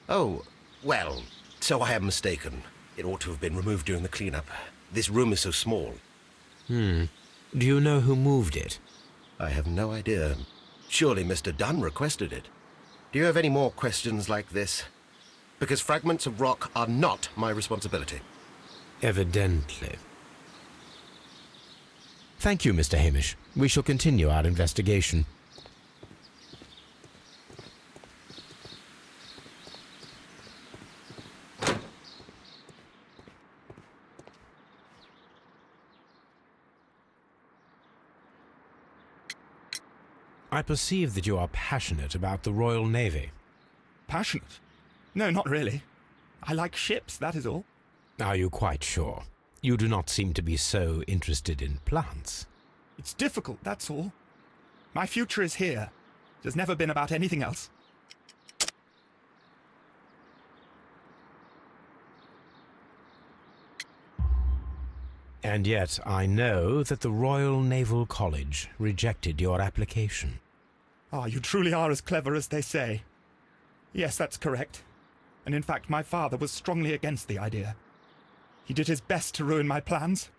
Oh, well, so I am mistaken. It ought to have been removed during the cleanup. This room is so small. Do you know who moved it? I have no idea. Surely Mr. Dunn requested it. Do you have any more questions like this? Because fragments of rock are not my responsibility. Evidently. Thank you, Mr. Hamish. We shall continue our investigation. I perceive that you are passionate about the Royal Navy. Passionate? No, not really. I like ships, that is all. Are you quite sure? You do not seem to be so interested in plants. It's difficult, that's all. My future is here. It has never been about anything else. And yet I know that the Royal Naval College rejected your application. Ah, you truly are as clever as they say. Yes, that's correct. And in fact, my father was strongly against the idea. He did his best to ruin my plans,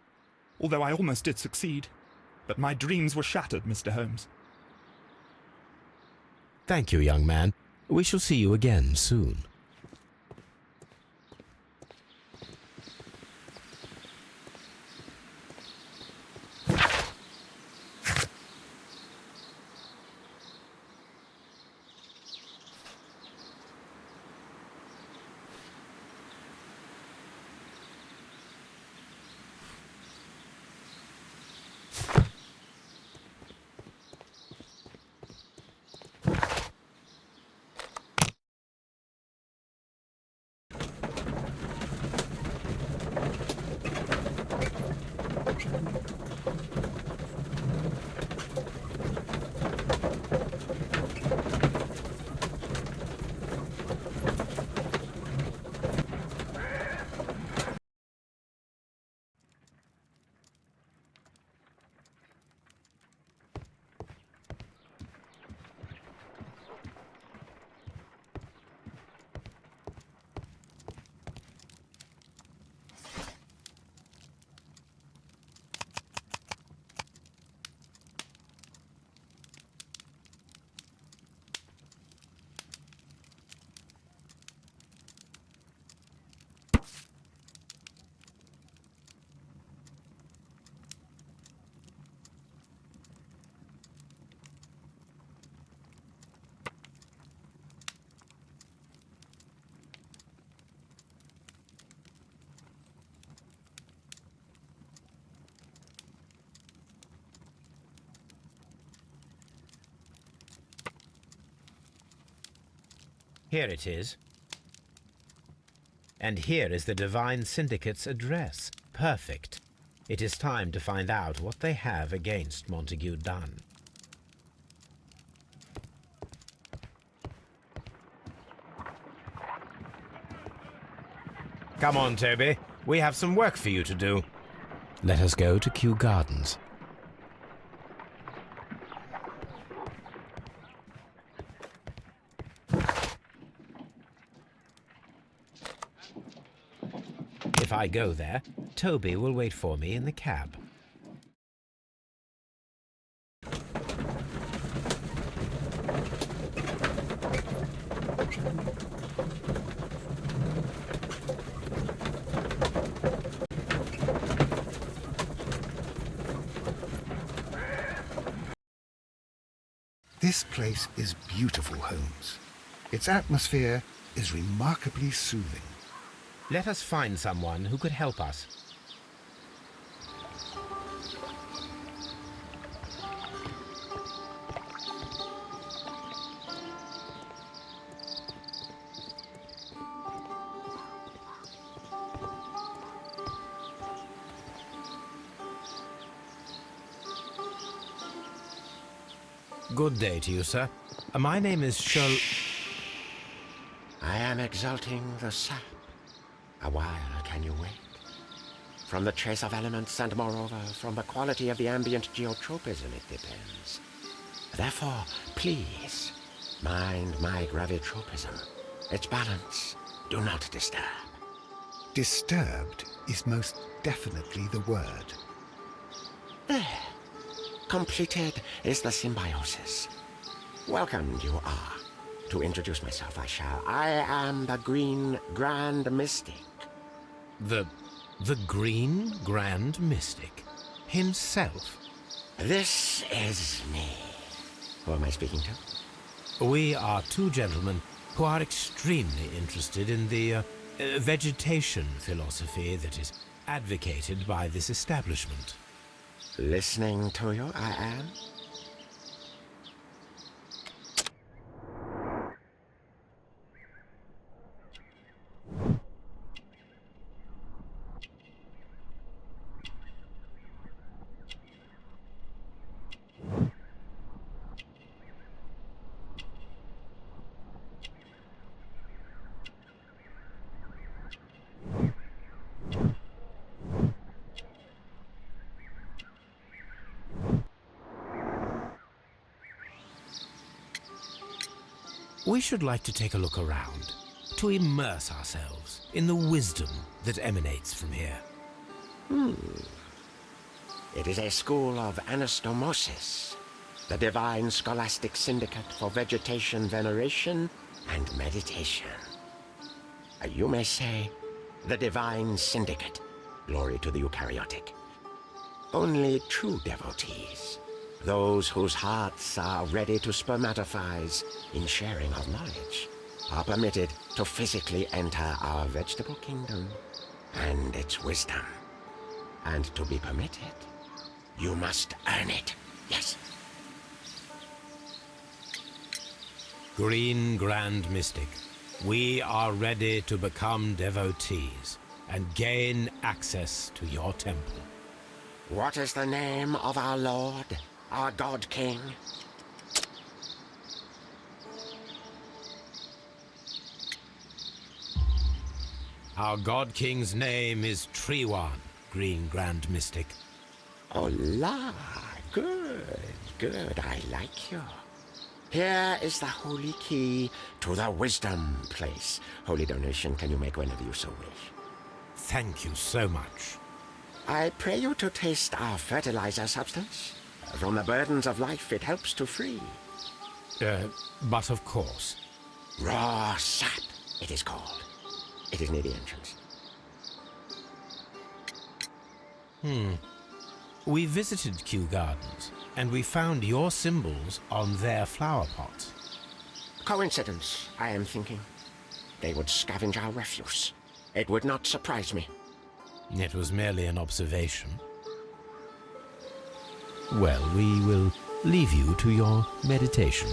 although I almost did succeed. But my dreams were shattered, Mr. Holmes. Thank you, young man. We shall see you again soon. Here it is. And here is the Divine Syndicate's address. Perfect. It is time to find out what they have against Montague Dunn. Come on, Toby. We have some work for you to do. Let us go to Kew Gardens. If I go there, Toby will wait for me in the cab. This place is beautiful, Holmes. Its atmosphere is remarkably soothing. Let us find someone who could help us. Good day to you, sir. My name is Sherlock. I am exalting the sap. A while, can you wait? From the trace of elements, and moreover, from the quality of the ambient geotropism, it depends. Therefore, please, mind my gravitropism. Its balance. Do not disturb. Disturbed is most definitely the word. There. Completed is the symbiosis. Welcomed you are. To introduce myself, I shall. I am the Green Grand Mystic. The Green Grand Mystic himself. This is me. Who am I speaking to? We are two gentlemen who are extremely interested in the vegetation philosophy that is advocated by this establishment. Listening to you, I am. We should like to take a look around, to immerse ourselves in the wisdom that emanates from here. It is a school of anastomosis, the divine scholastic syndicate for vegetation veneration and meditation. You may say, the divine syndicate, glory to the eukaryotic. Only true devotees, those whose hearts are ready to spermatophize in sharing of knowledge, are permitted to physically enter our vegetable kingdom and its wisdom. And to be permitted, you must earn it. Yes. Green Grand Mystic, we are ready to become devotees and gain access to your temple. What is the name of our Lord, our God King? Our God King's name is Treewan, Green Grand Mystic. Oh la, good, good, I like you. Here is the holy key to the wisdom place. Holy donation can you make whenever you so wish. Thank you so much. I pray you to taste our fertilizer substance. From the burdens of life it helps to free. But of course. Raw sap, it is called. It is near the entrance. We visited Kew Gardens, and we found your symbols on their flower pots. Coincidence, I am thinking. They would scavenge our refuse. It would not surprise me. It was merely an observation. Well, we will leave you to your meditation.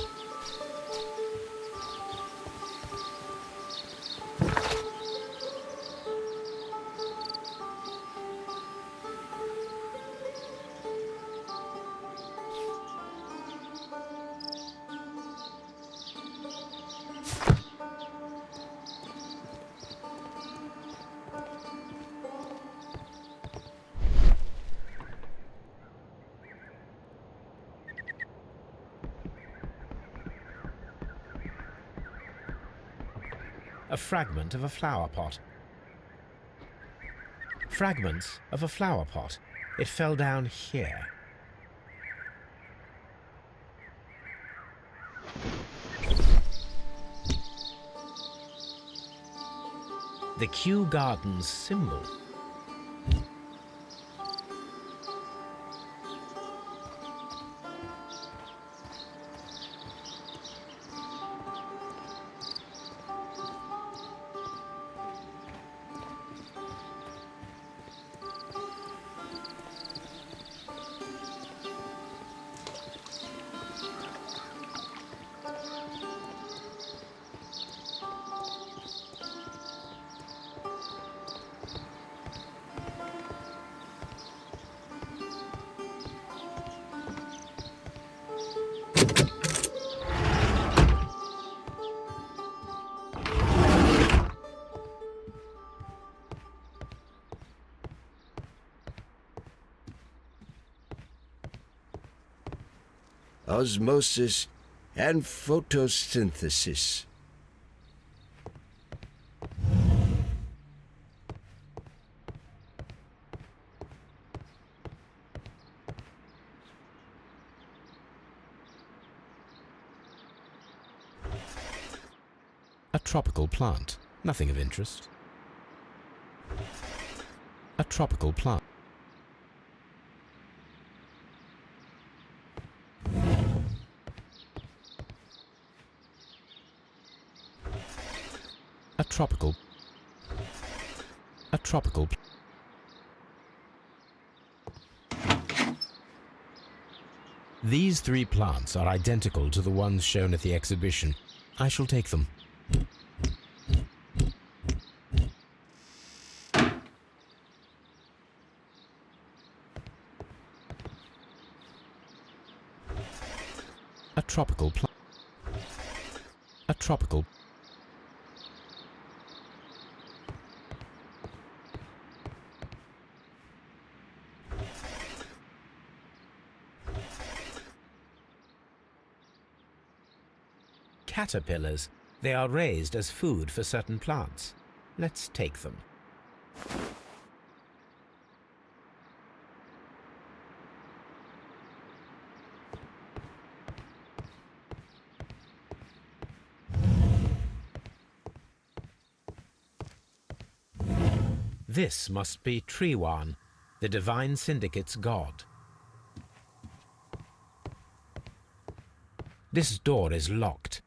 A fragment of a flower pot. Fragments of a flower pot. It fell down here. The Kew Gardens symbol. osmosis, and photosynthesis. A tropical plant. Nothing of interest. A tropical plant. A tropical. A tropical. These 3 plants are identical to the ones shown at the exhibition. I shall take them. A tropical plant. A tropical. Caterpillars. They are raised as food for certain plants. Let's take them. This must be Triwan, the Divine Syndicate's god. This door is locked,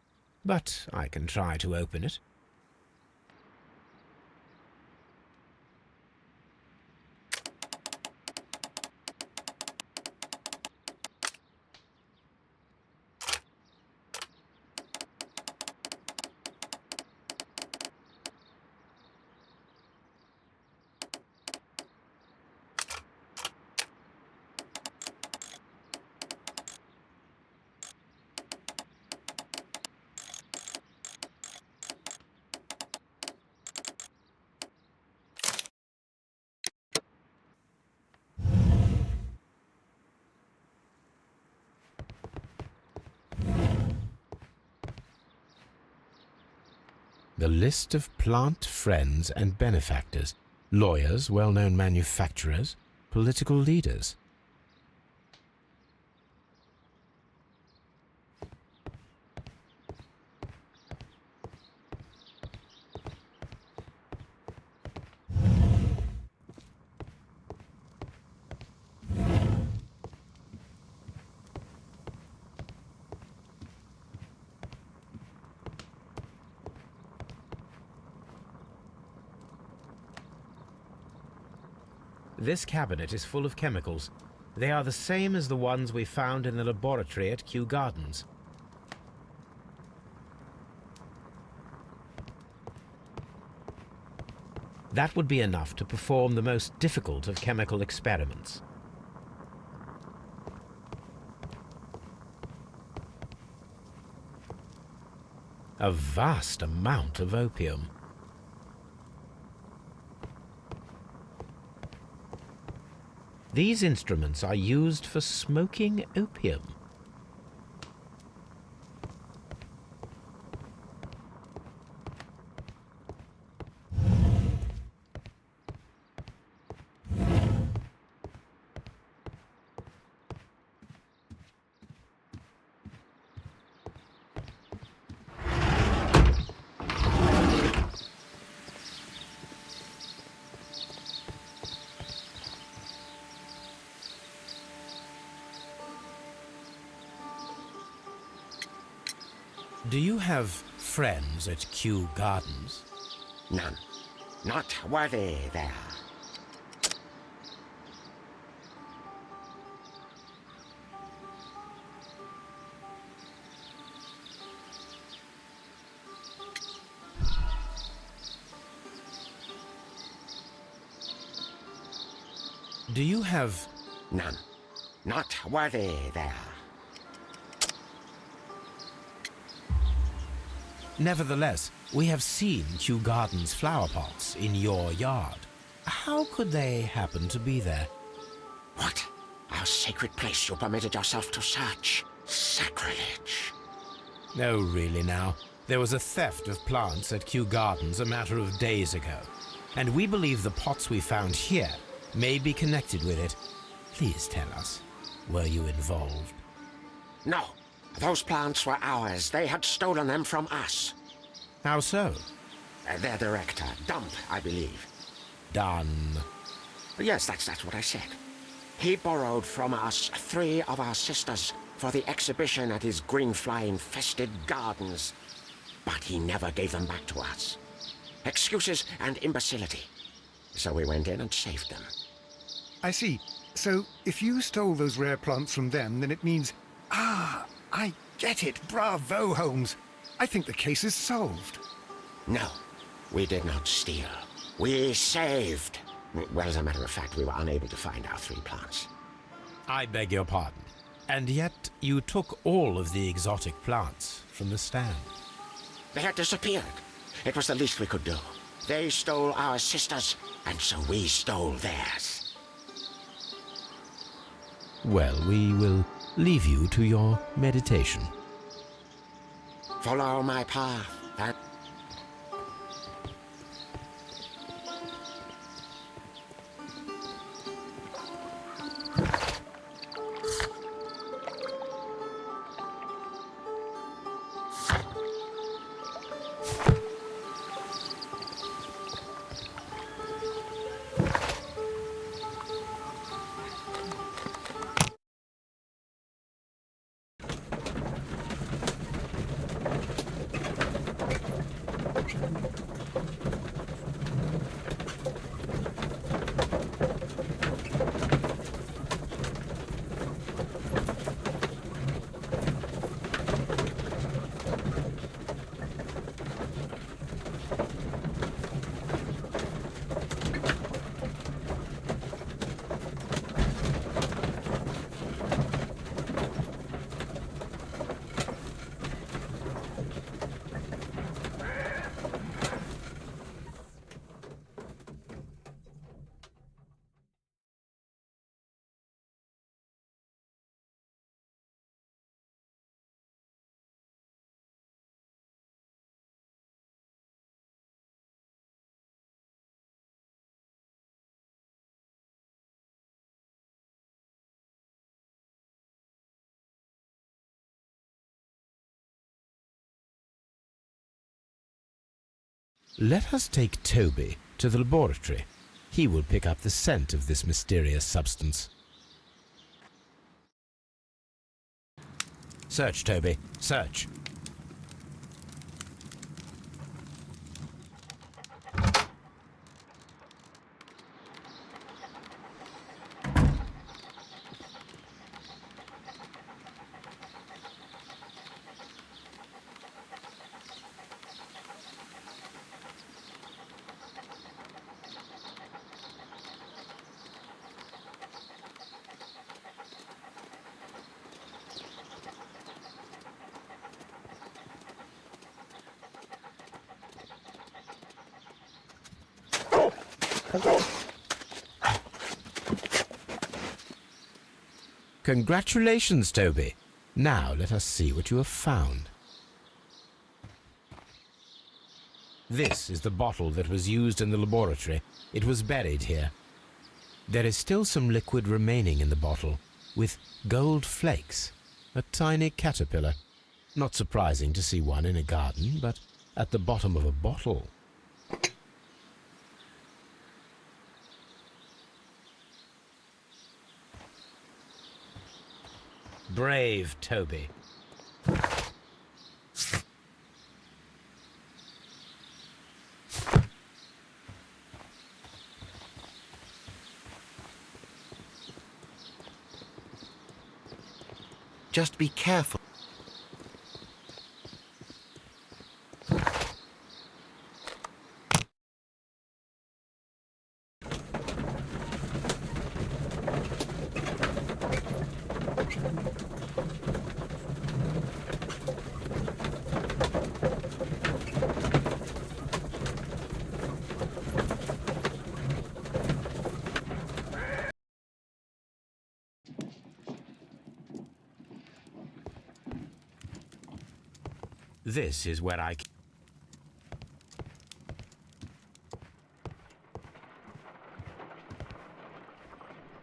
but I can try to open it. The list of plant friends and benefactors, lawyers, well-known manufacturers, political leaders. This cabinet is full of chemicals. They are the same as the ones we found in the laboratory at Kew Gardens. That would be enough to perform the most difficult of chemical experiments. A vast amount of opium. These instruments are used for smoking opium. Do you have friends at Kew Gardens? None. Not worthy there. Do you have... None. Not worthy there. Nevertheless, we have seen Kew Gardens flower pots in your yard. How could they happen to be there? What? Our sacred place you permitted yourself to search? Sacrilege. No, really now. There was a theft of plants at Kew Gardens a matter of days ago, and we believe the pots we found here may be connected with it. Please tell us, were you involved? No, those plants were ours. They had stolen them from us. How so? Their director, Dump, I believe. Done. Yes, that's what I said. He borrowed from us 3 of our sisters for the exhibition at his green-fly-infested gardens. But he never gave them back to us. Excuses and imbecility. So we went in and saved them. I see. So, if you stole those rare plants from them, then it means... Ah, I get it. Bravo, Holmes. I think the case is solved. No, we did not steal. We saved. Well, as a matter of fact, we were unable to find our 3 plants. I beg your pardon. And yet you took all of the exotic plants from the stand. They had disappeared. It was the least we could do. They stole our sisters, and so we stole theirs. Well, we will leave you to your meditation. Follow my path, and... Let us take Toby to the laboratory. He will pick up the scent of this mysterious substance. Search, Toby. Search. Congratulations, Toby. Now let us see what you have found. This is the bottle that was used in the laboratory. It was buried here. There is still some liquid remaining in the bottle, with gold flakes, a tiny caterpillar. Not surprising to see one in a garden, but at the bottom of a bottle. Brave Toby. Just be careful. This is where I...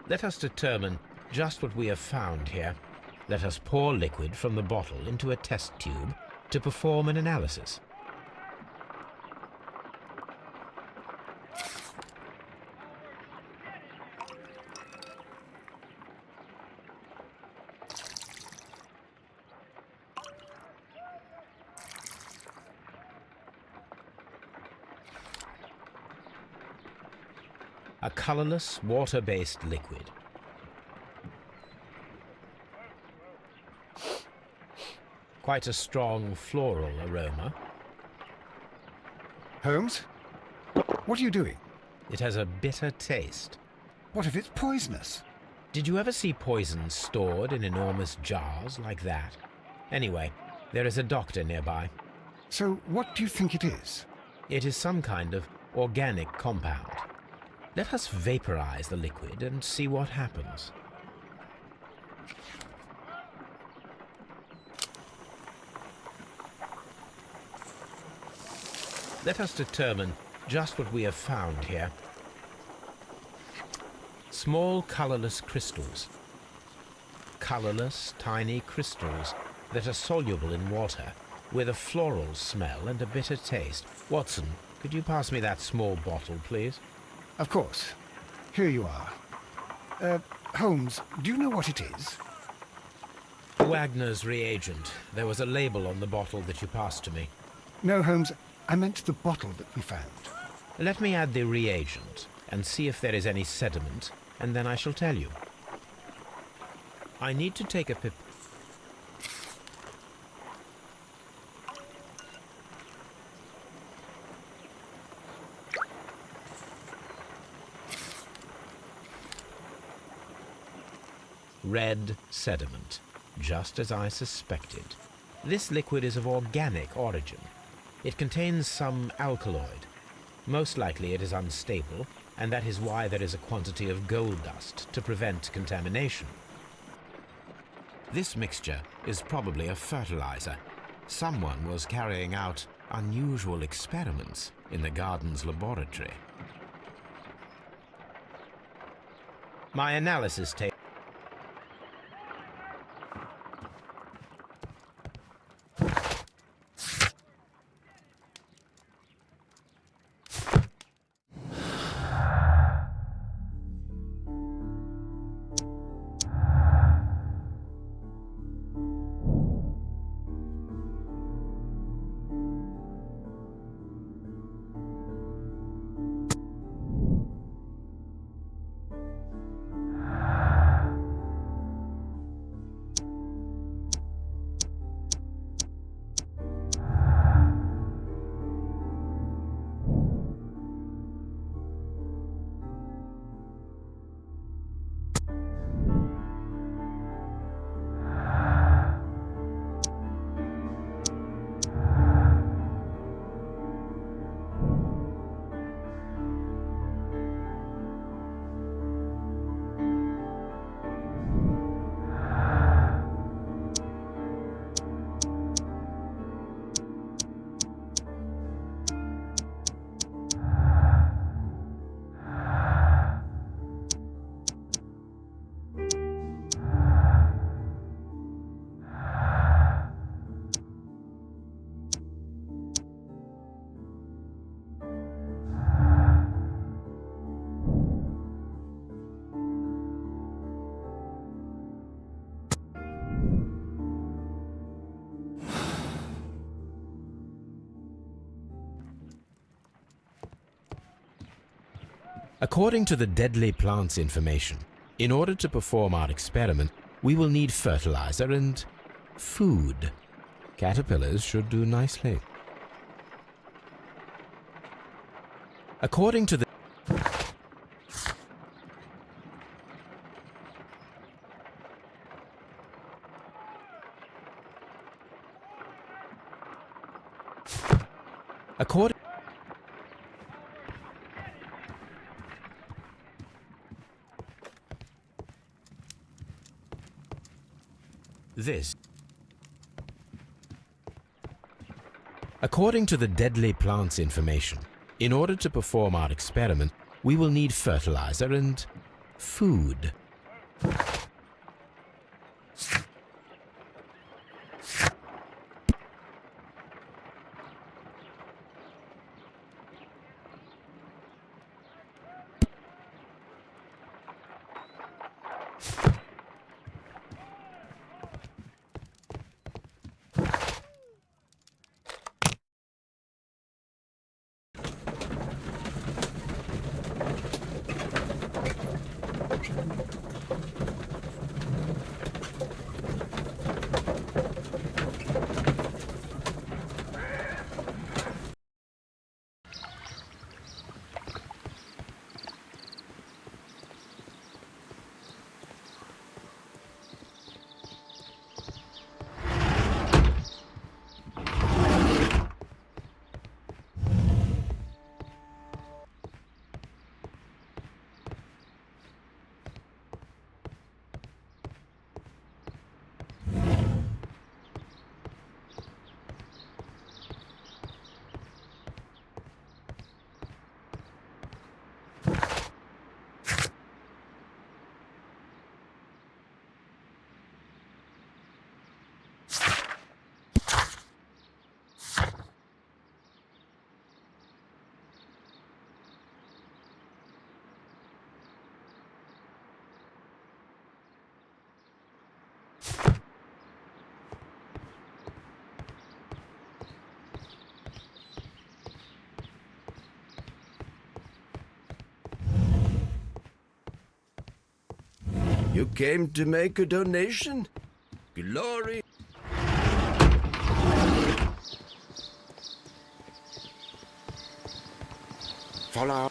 Let us determine just what we have found here. Let us pour liquid from the bottle into a test tube to perform an analysis. A colorless, water-based liquid. Quite a strong floral aroma. Holmes? What are you doing? It has a bitter taste. What if it's poisonous? Did you ever see poison stored in enormous jars like that? Anyway, there is a doctor nearby. So what do you think it is? It is some kind of organic compound. Let us vaporize the liquid and see what happens. Let us determine just what we have found here. Small colorless crystals. Colorless, tiny crystals that are soluble in water, with a floral smell and a bitter taste. Watson, could you pass me that small bottle, please? Of course. Here you are. Holmes, do you know what it is? Wagner's reagent. There was a label on the bottle that you passed to me. No, Holmes, I meant the bottle that we found. Let me add the reagent and see if there is any sediment, and then I shall tell you. I need to take a pip... Red sediment, just as I suspected. This liquid is of organic origin. It contains some alkaloid. Most likely it is unstable, and that is why there is a quantity of gold dust to prevent contamination. This mixture is probably a fertilizer. Someone was carrying out unusual experiments in the garden's laboratory. My analysis takes... According to the deadly plants information, in order to perform our experiment, we will need fertilizer and food. Caterpillars should do nicely. According to the... According... This According to the deadly plants information, in order to perform our experiment, we will need fertilizer and food. You came to make a donation? Glory! Follow.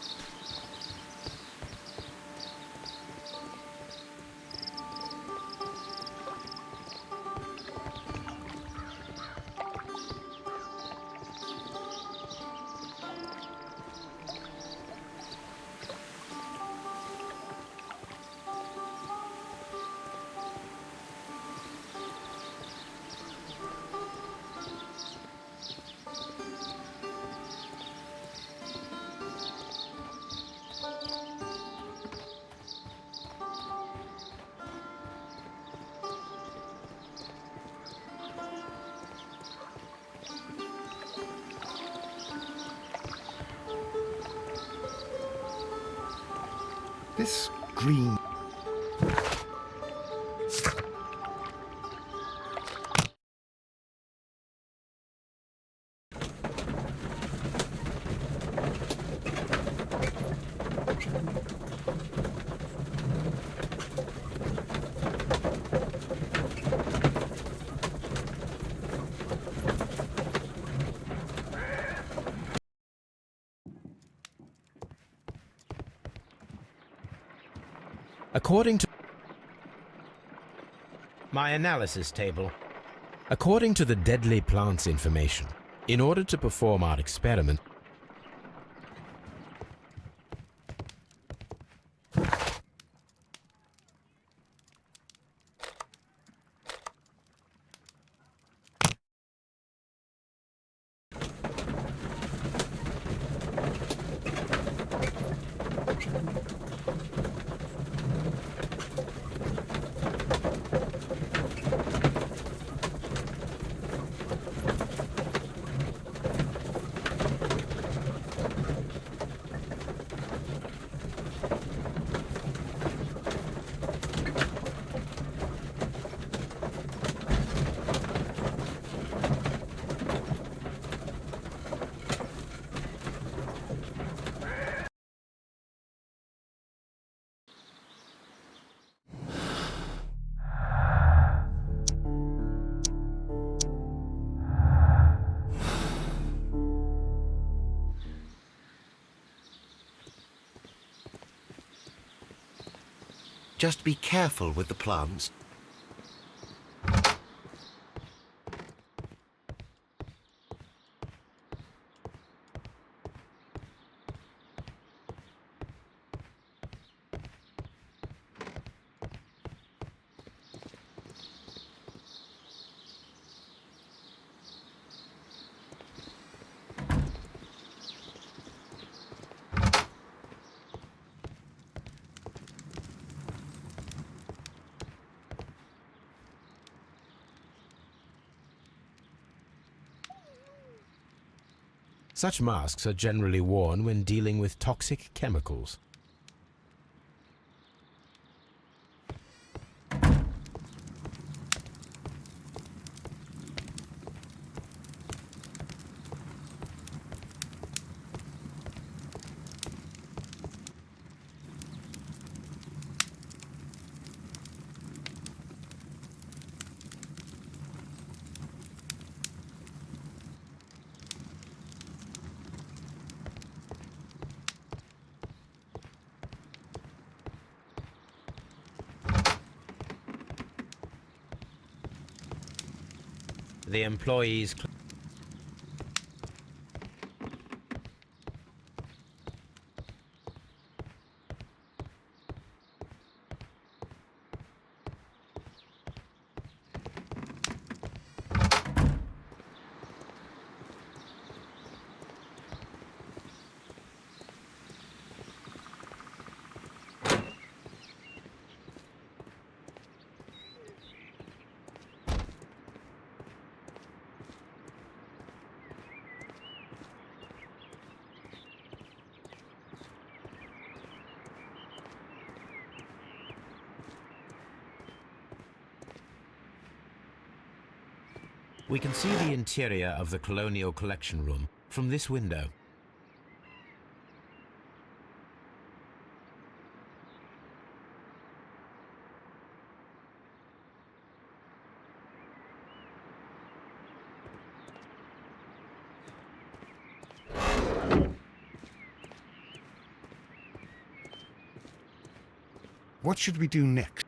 This green... According to my analysis table, according to the deadly plants information, in order to perform our experiment, Just be careful with the plants. Such masks are generally worn when dealing with toxic chemicals. The employees We can see the interior of the Colonial Collection Room from this window. What should we do next?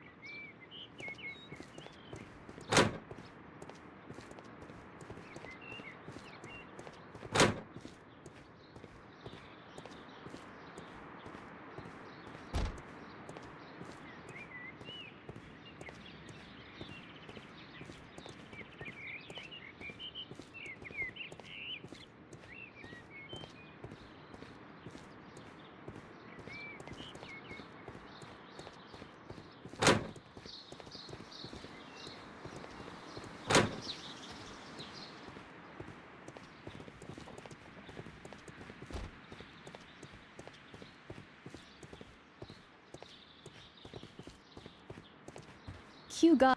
Hugo.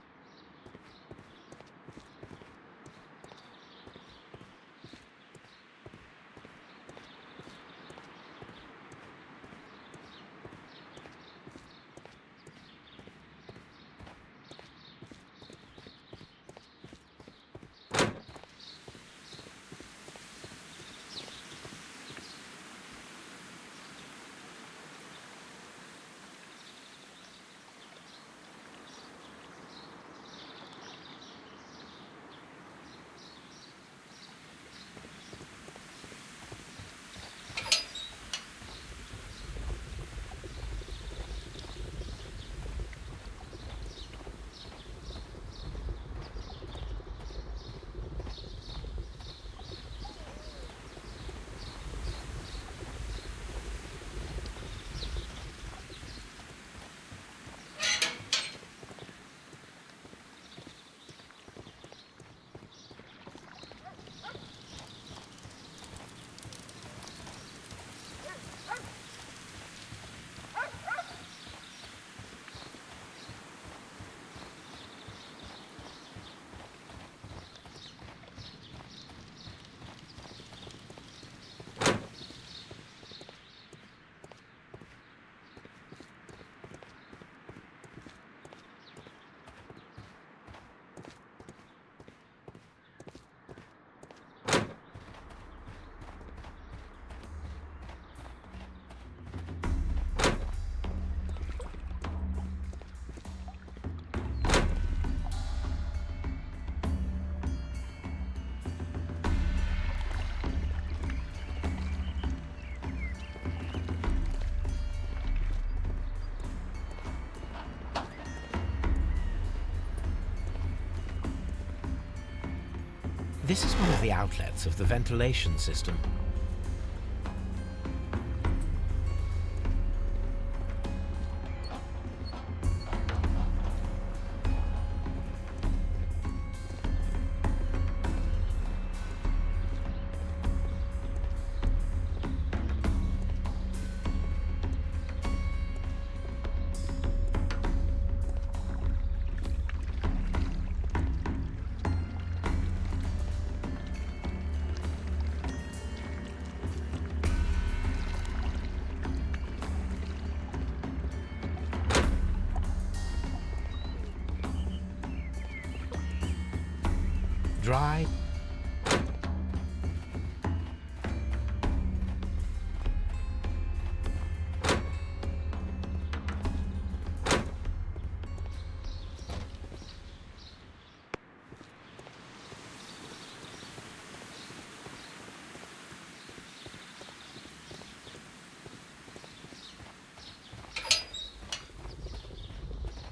This is one of the outlets of the ventilation system. dry.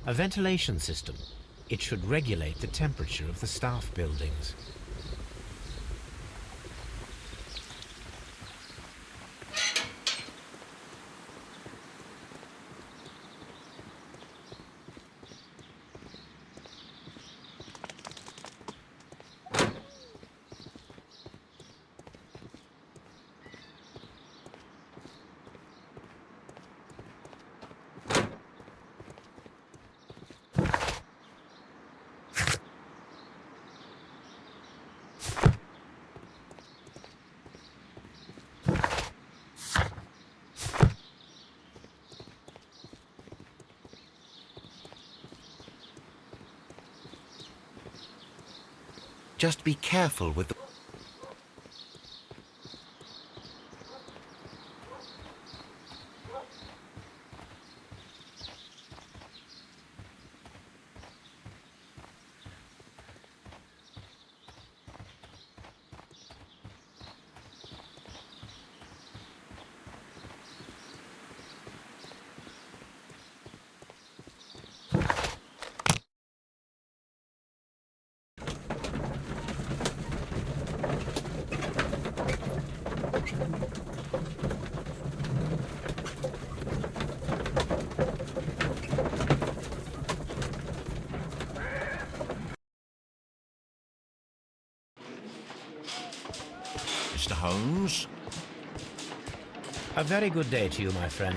A ventilation system. It should regulate the temperature of the staff buildings. Just be careful with the... Mr. Holmes? A very good day to you, my friend.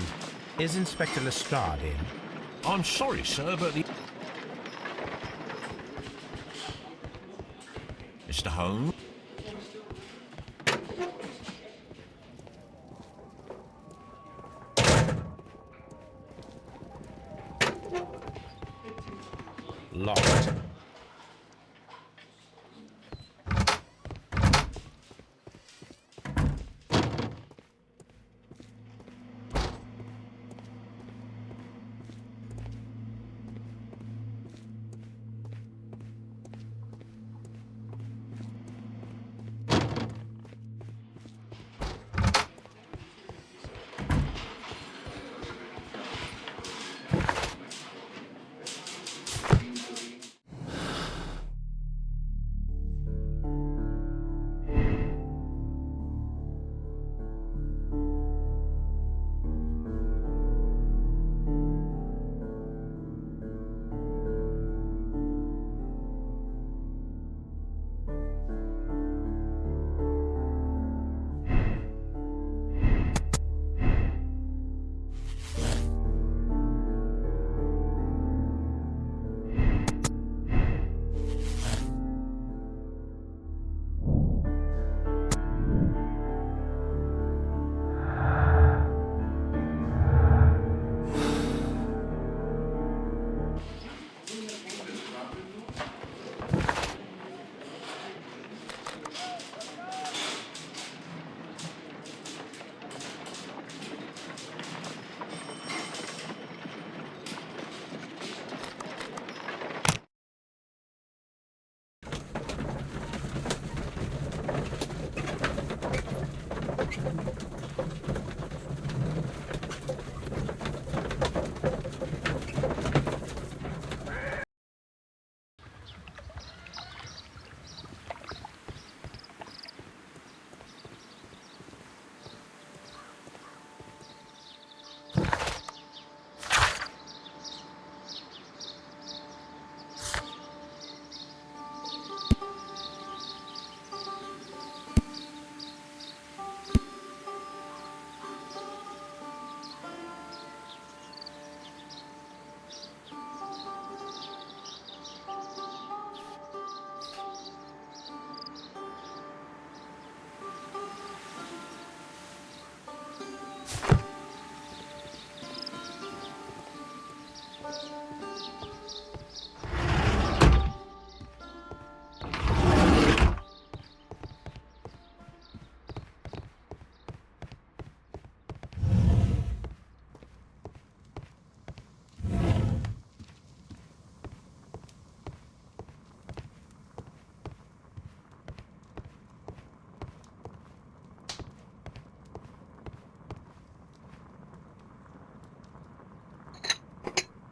Is Inspector Lestrade in? I'm sorry, sir, but the... Mr. Holmes? Locked.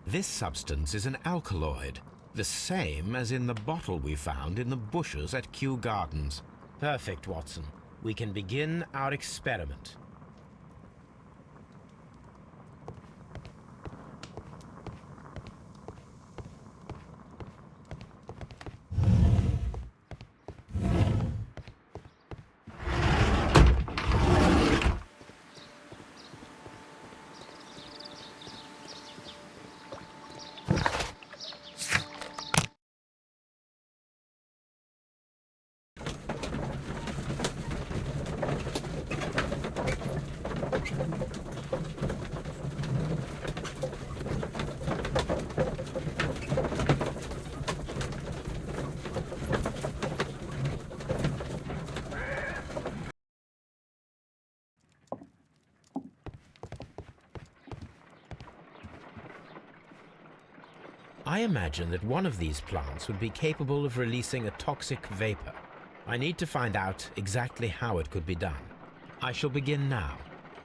This substance is an alkaloid, the same as in the bottle we found in the bushes at Kew Gardens. Perfect, Watson. We can begin our experiment. I imagine that one of these plants would be capable of releasing a toxic vapor. I need to find out exactly how it could be done. I shall begin now.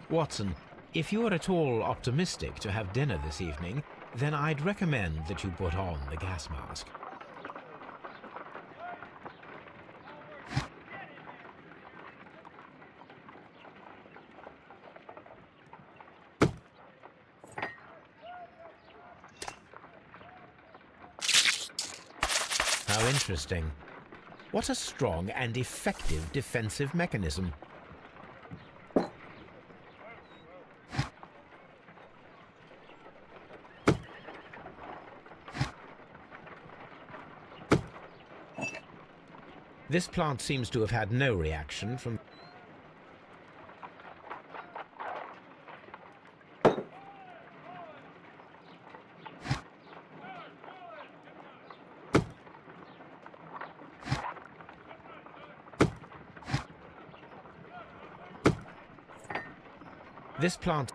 Watson, if you are at all optimistic to have dinner this evening, then I'd recommend that you put on the gas mask. How interesting. What a strong and effective defensive mechanism. This plant seems to have had no reaction from... This plant...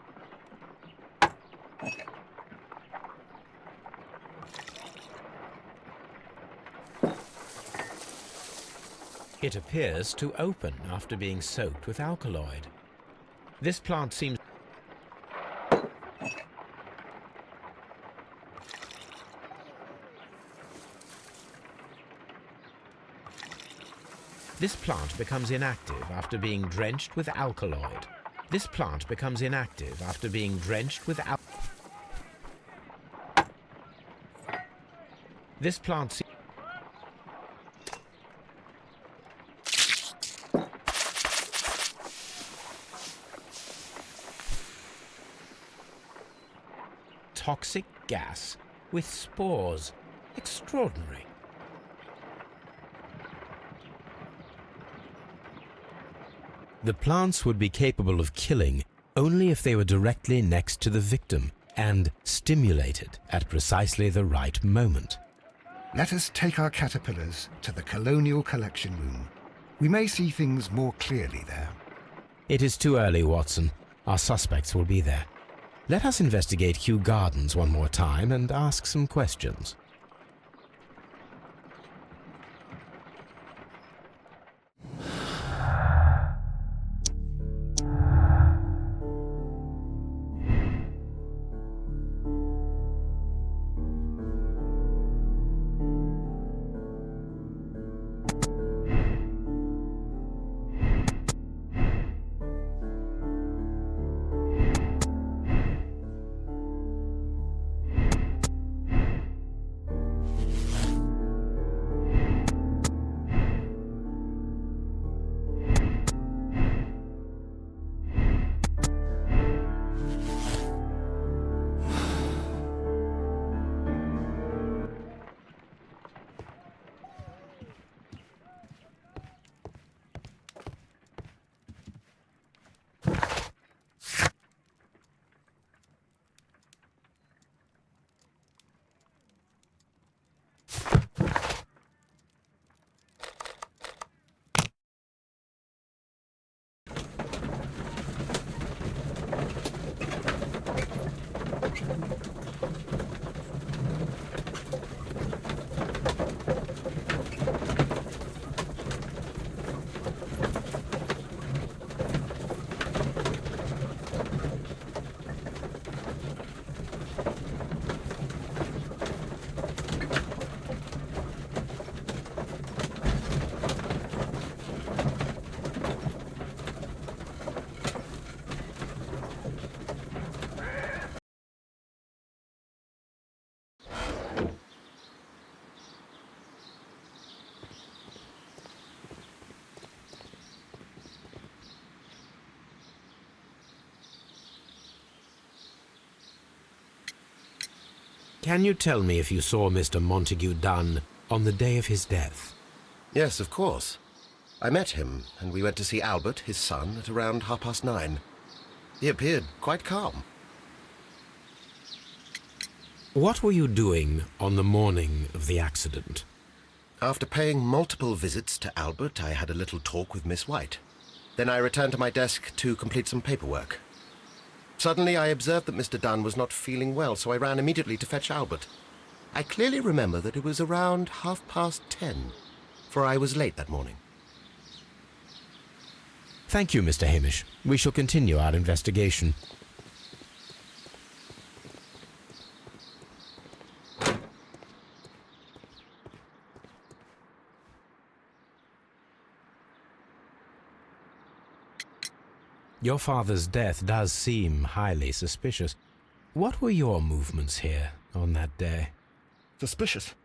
It appears to open after being soaked with alkaloid. This plant seems... This plant becomes inactive after being drenched with alkaloid. This plant becomes inactive after being drenched with This plant... Toxic gas with spores. Extraordinary. The plants would be capable of killing only if they were directly next to the victim and stimulated at precisely the right moment. Let us take our caterpillars to the Colonial Collection Room. We may see things more clearly there. It is too early, Watson. Our suspects will be there. Let us investigate Kew Gardens one more time and ask some questions. Can you tell me if you saw Mr. Montague Dunn on the day of his death? Yes, of course. I met him, and we went to see Albert, his son, at around 9:30. He appeared quite calm. What were you doing on the morning of the accident? After paying multiple visits to Albert, I had a little talk with Miss White. Then I returned to my desk to complete some paperwork. Suddenly I observed that Mr. Dunn was not feeling well, so I ran immediately to fetch Albert. I clearly remember that it was around 10:30, for I was late that morning. Thank you, Mr. Hamish. We shall continue our investigation. Your father's death does seem highly suspicious. What were your movements here on that day? Suspicious?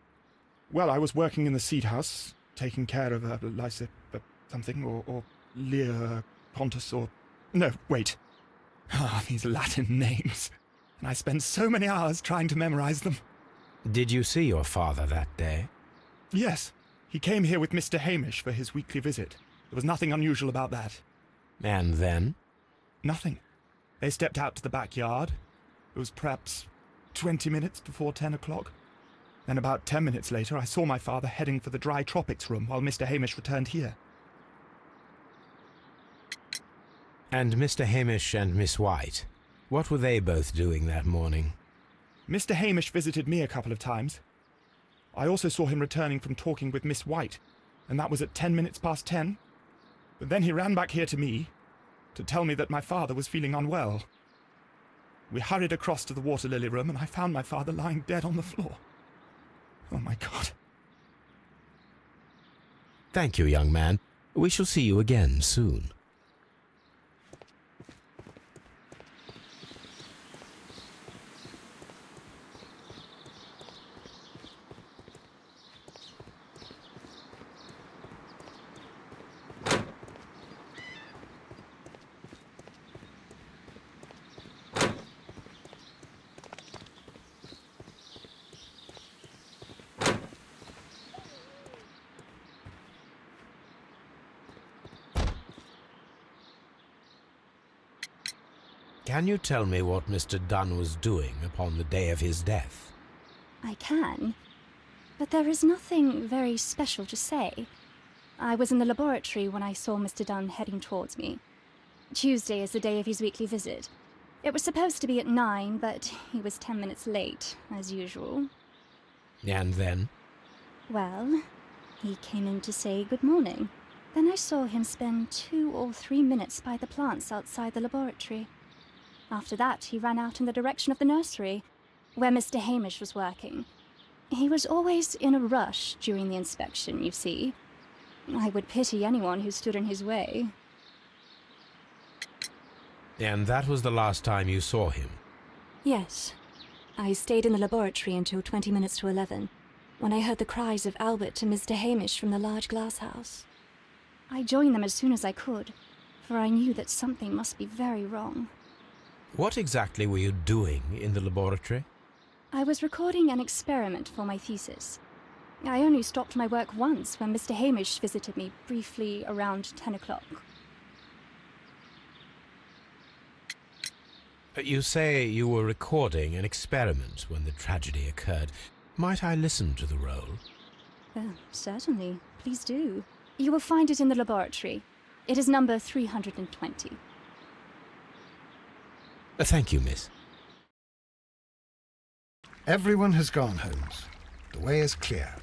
Well, I was working in the seed house, taking care of Lysa something, or Lear Pontus, or... No, wait. Ah, these Latin names. And I spent so many hours trying to memorize them. Did you see your father that day? Yes. He came here with Mr. Hamish for his weekly visit. There was nothing unusual about that. And then? Nothing. They stepped out to the backyard. It was perhaps 20 minutes before 10 o'clock. Then about 10 minutes later, I saw my father heading for the dry tropics room while Mr. Hamish returned here. And Mr. Hamish and Miss White, what were they both doing that morning? Mr. Hamish visited me a couple of times. I also saw him returning from talking with Miss White, and that was at 10 minutes past 10. But then he ran back here to me to tell me that my father was feeling unwell. We hurried across to the water lily room, and I found my father lying dead on the floor. Oh, my God. Thank you, young man. We shall see you again soon. Can you tell me what Mr. Dunn was doing upon the day of his death? I can, but there is nothing very special to say. I was in the laboratory when I saw Mr. Dunn heading towards me. Tuesday is the day of his weekly visit. It was supposed to be at 9, but he was 10 minutes late, as usual. And then? Well, he came in to say good morning. Then I saw him spend 2 or 3 minutes by the plants outside the laboratory. After that, he ran out in the direction of the nursery, where Mr. Hamish was working. He was always in a rush during the inspection, you see. I would pity anyone who stood in his way. And that was the last time you saw him? Yes. I stayed in the laboratory until 20 minutes to 11, when I heard the cries of Albert and Mr. Hamish from the large glass house. I joined them as soon as I could, for I knew that something must be very wrong. What exactly were you doing in the laboratory? I was recording an experiment for my thesis. I only stopped my work once when Mr. Hamish visited me briefly around 10 o'clock. You say you were recording an experiment when the tragedy occurred. Might I listen to the roll? Certainly. Please do. You will find it in the laboratory. It is number 320. Thank you, miss. Everyone has gone, Holmes. The way is clear.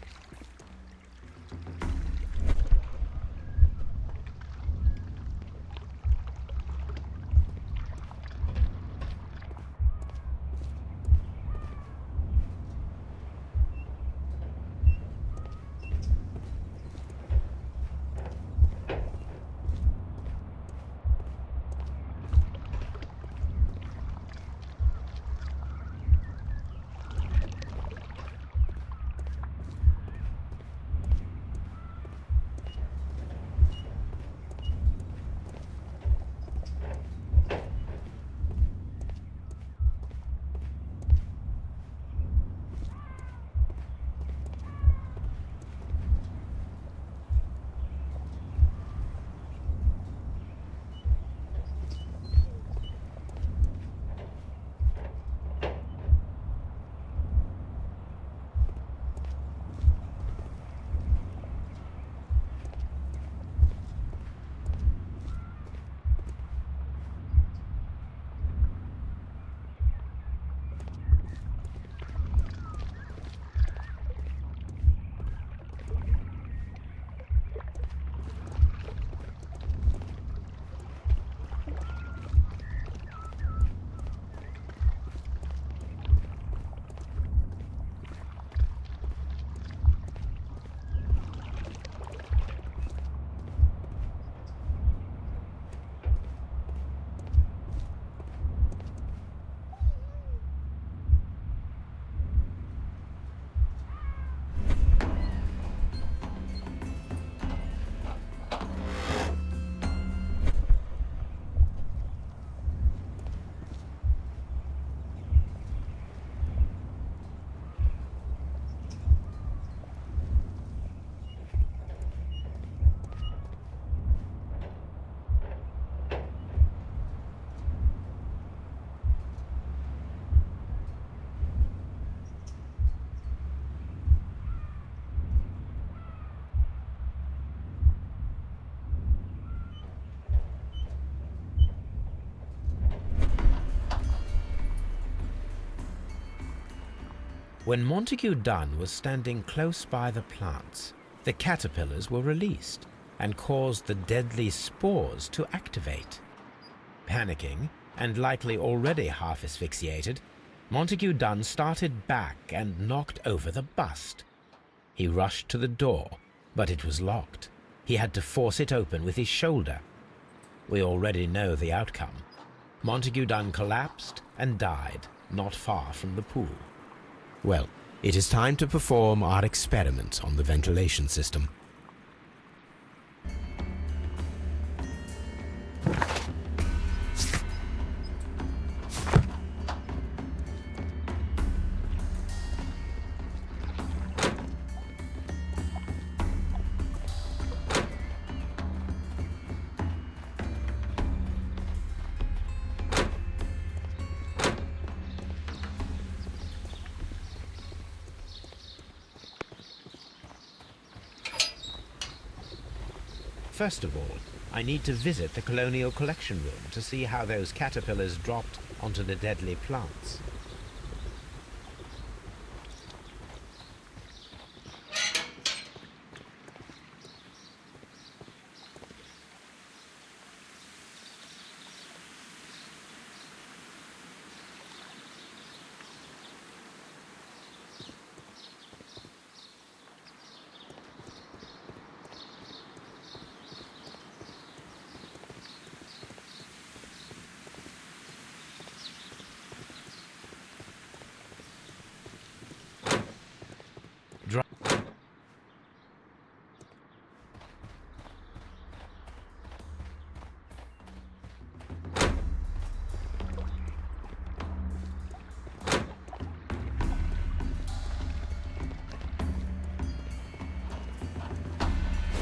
When Montague Dunn was standing close by the plants, the caterpillars were released and caused the deadly spores to activate. Panicking, and likely already half asphyxiated, Montague Dunn started back and knocked over the bust. He rushed to the door, but it was locked. He had to force it open with his shoulder. We already know the outcome. Montague Dunn collapsed and died not far from the pool. Well, it is time to perform our experiment on the ventilation system. First of all, I need to visit the colonial collection room to see how those caterpillars dropped onto the deadly plants.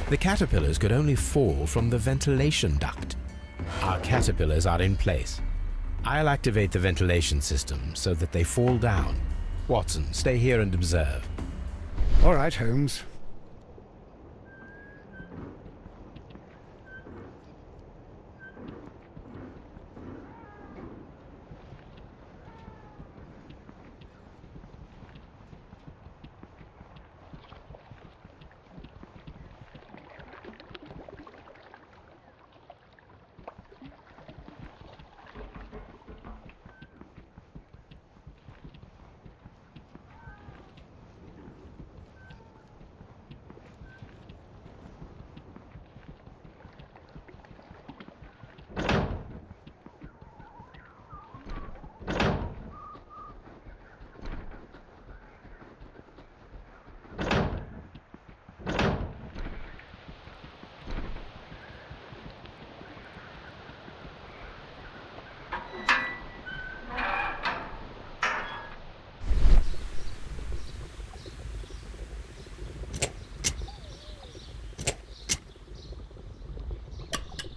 The caterpillars could only fall from the ventilation duct. Our caterpillars are in place. I'll activate the ventilation system so that they fall down. Watson, stay here and observe. All right, Holmes.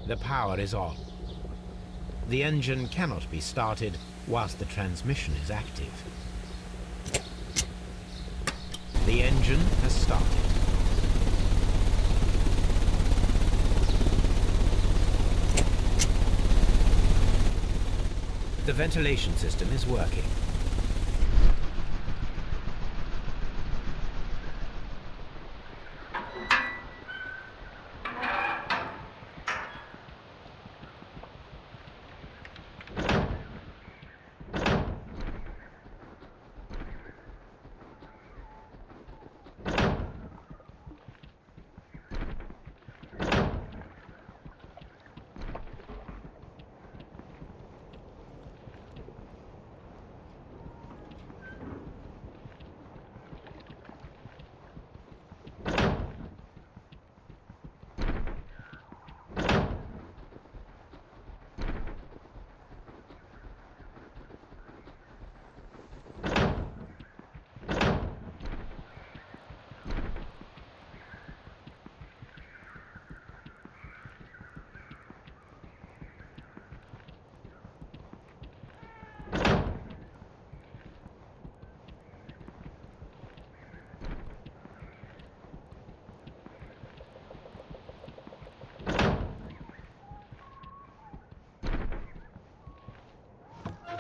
The power is on. The engine cannot be started whilst the transmission is active. The engine has started. The ventilation system is working.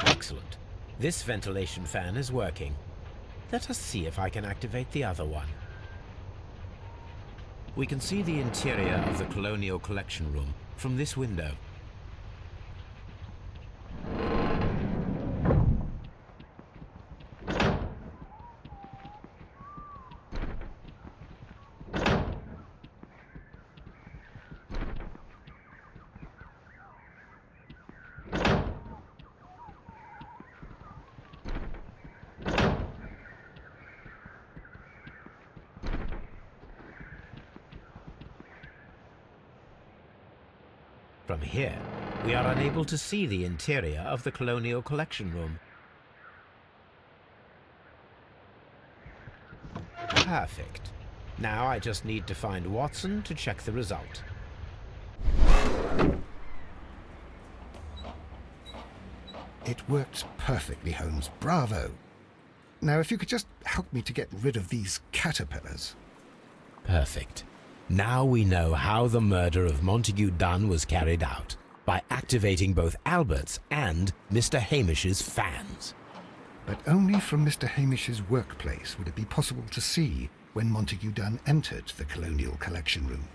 Excellent. This ventilation fan is working. Let us see if I can activate the other one. We can see the interior of the Colonial Collection Room from this window. From here, we are unable to see the interior of the Colonial Collection Room. Perfect. Now I just need to find Watson to check the result. It worked perfectly, Holmes. Bravo. Now, if you could just help me to get rid of these caterpillars. Perfect. Now we know how the murder of Montague Dunn was carried out, by activating both Albert's and Mr. Hamish's fans. But only from Mr. Hamish's workplace would it be possible to see when Montague Dunn entered the Colonial Collection Room.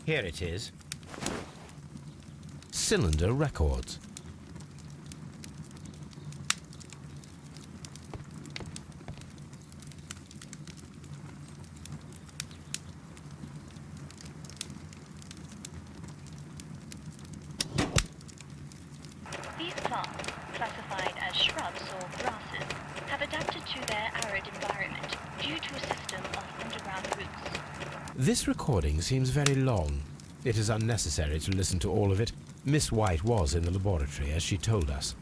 Here it is. Cylinder Records. These plants, classified as shrubs or grasses, have adapted to their arid environment due to a system of underground roots. This recording seems very long. It is unnecessary to listen to all of it. Miss White was in the laboratory, as she told us.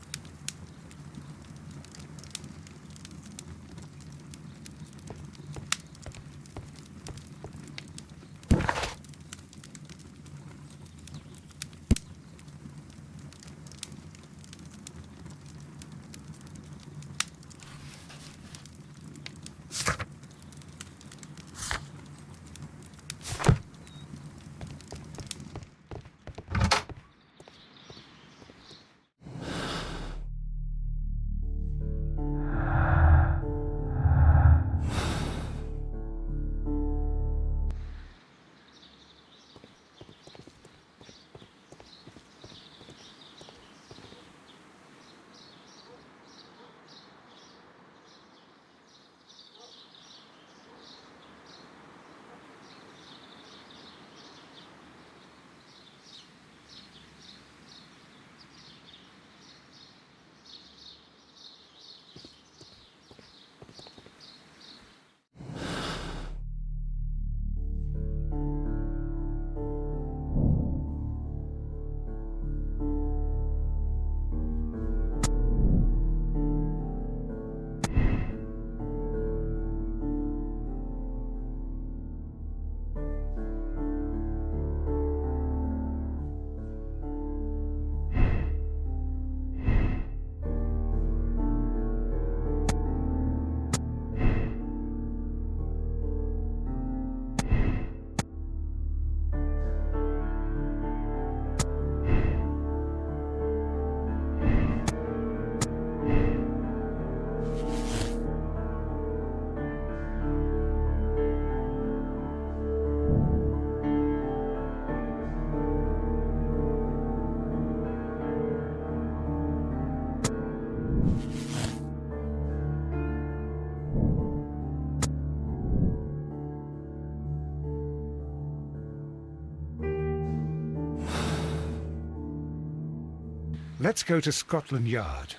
Let's go to Scotland Yard.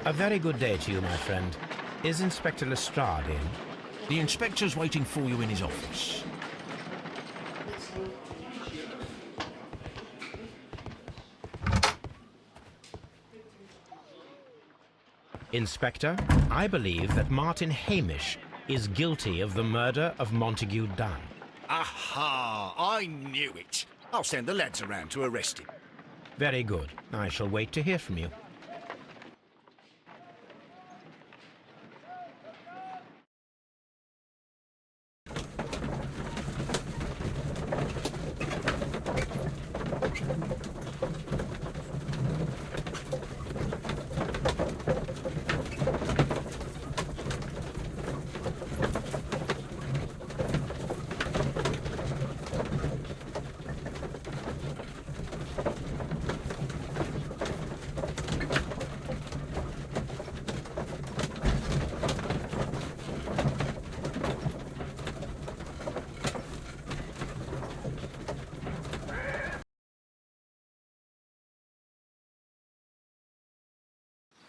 A very good day to you, my friend. Is Inspector Lestrade in? The inspector's waiting for you in his office. Inspector, I believe that Martin Hamish is guilty of the murder of Montague Dunn. Aha! I knew it. I'll send the lads around to arrest him. Very good. I shall wait to hear from you.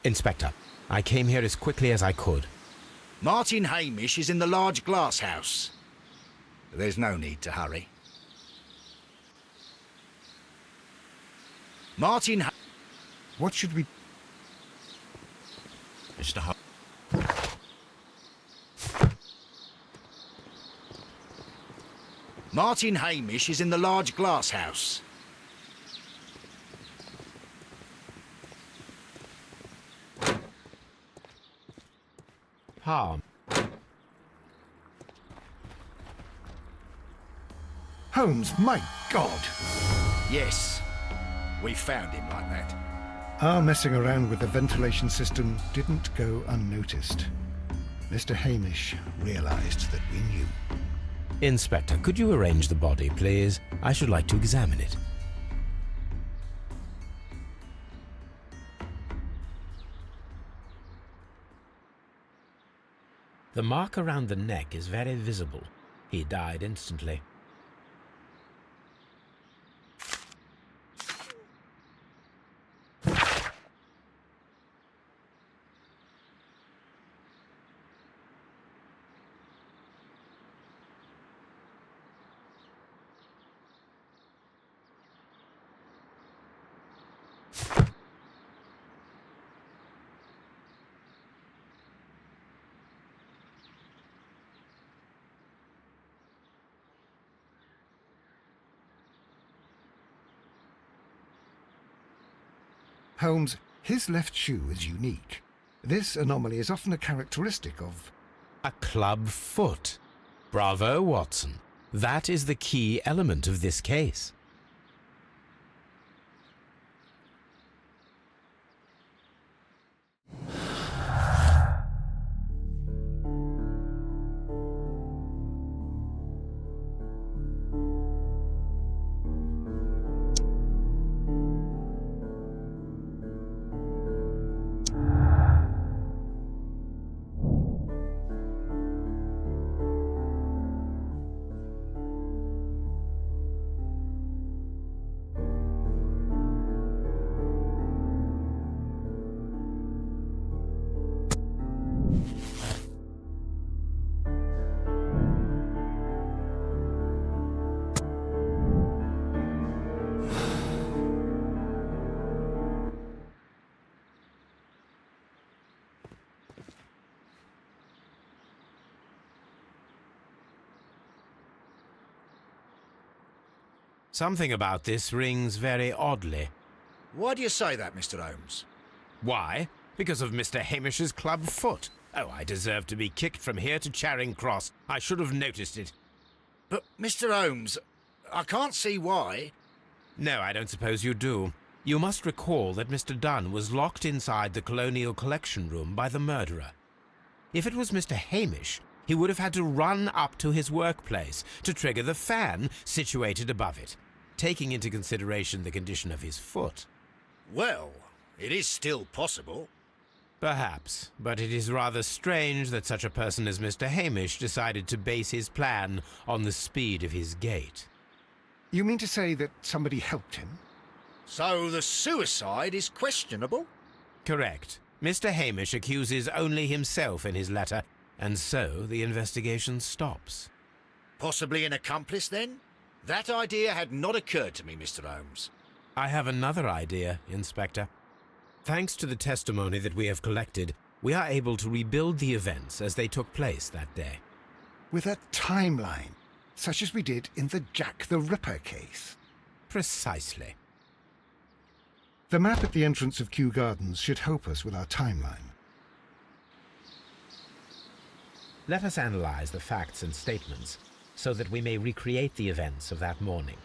Inspector, I came here as quickly as I could. Martin Hamish is in the large glass house. There's no need to hurry. What should we... Mr. Holmes. Martin Hamish is in the large glass house. Harm. Holmes, my God! Yes, we found him like that. Our messing around with the ventilation system didn't go unnoticed. Mr. Hamish realized that we knew. Inspector, could you arrange the body, please? I should like to examine it. The mark around the neck is very visible. He died instantly. Holmes, his left shoe is unique. This anomaly is often a characteristic of... A club foot. Bravo, Watson. That is the key element of this case. Something about this rings very oddly. Why do you say that, Mr. Holmes? Why? Because of Mr. Hamish's club foot. Oh, I deserve to be kicked from here to Charing Cross. I should have noticed it. But, Mr. Holmes, I can't see why. No, I don't suppose you do. You must recall that Mr. Dunn was locked inside the Colonial Collection Room by the murderer. If it was Mr. Hamish, he would have had to run up to his workplace to trigger the fan situated above it, taking into consideration the condition of his foot. Well, it is still possible. Perhaps, but it is rather strange that such a person as Mr. Hamish decided to base his plan on the speed of his gait. You mean to say that somebody helped him? So the suicide is questionable? Correct. Mr. Hamish accuses only himself in his letter, and so the investigation stops. Possibly an accomplice, then? That idea had not occurred to me, Mr. Holmes. I have another idea, Inspector. Thanks to the testimony that we have collected, we are able to rebuild the events as they took place that day. With a timeline, such as we did in the Jack the Ripper case. Precisely. The map at the entrance of Kew Gardens should help us with our timeline. Let us analyze the facts and statements so that we may recreate the events of that morning.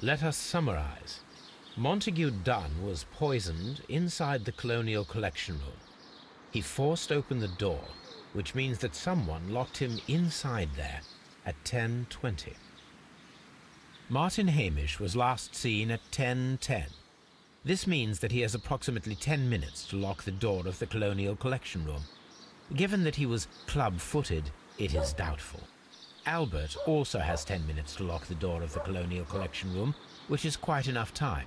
Let us summarize. Montague Dunn was poisoned inside the Colonial Collection Room. He forced open the door, which means that someone locked him inside there at 10:20. Martin Hamish was last seen at 10:10. This means that he has approximately 10 minutes to lock the door of the Colonial Collection Room. Given that he was club-footed, it is doubtful. Albert also has 10 minutes to lock the door of the Colonial Collection Room, which is quite enough time.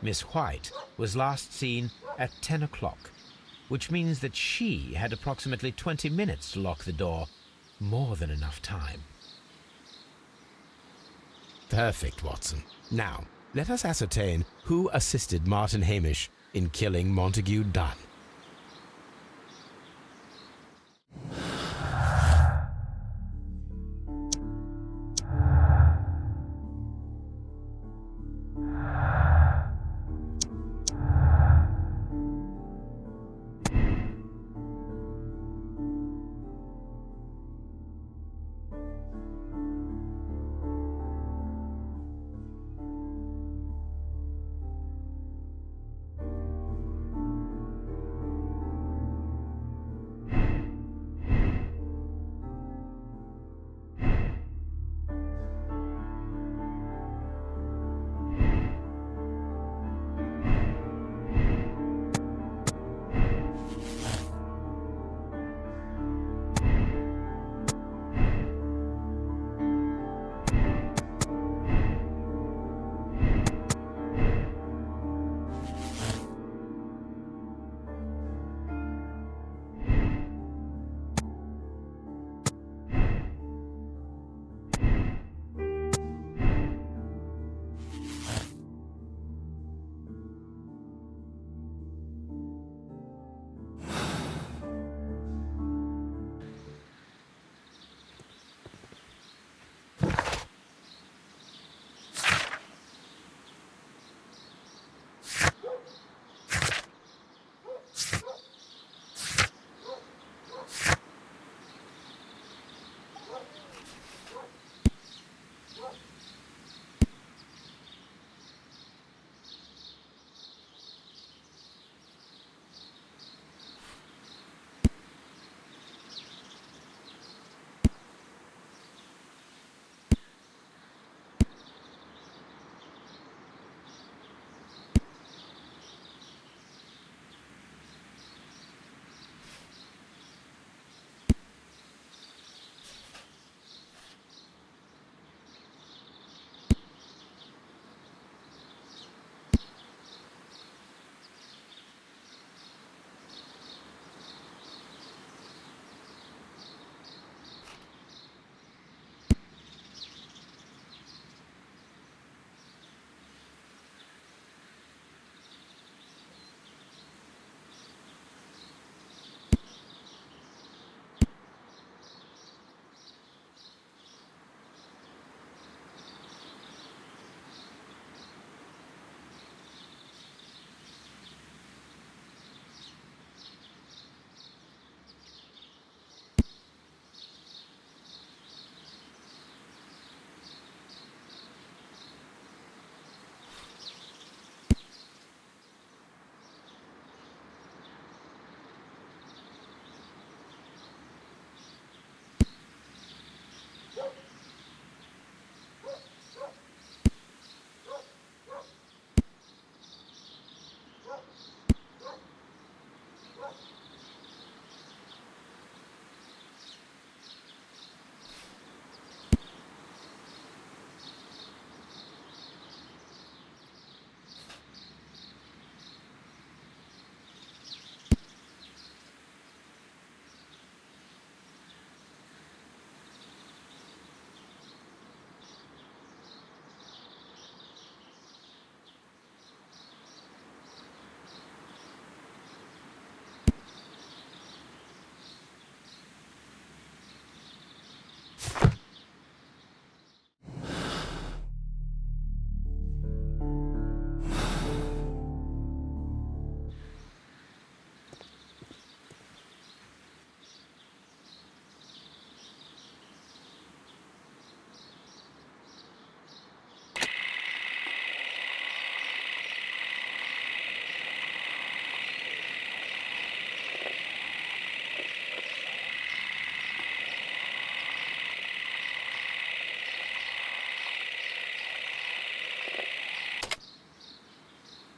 Miss White was last seen at 10 o'clock, which means that she had approximately 20 minutes to lock the door. More than enough time. Perfect, Watson. Now, let us ascertain who assisted Martin Hamish in killing Montague Dunn.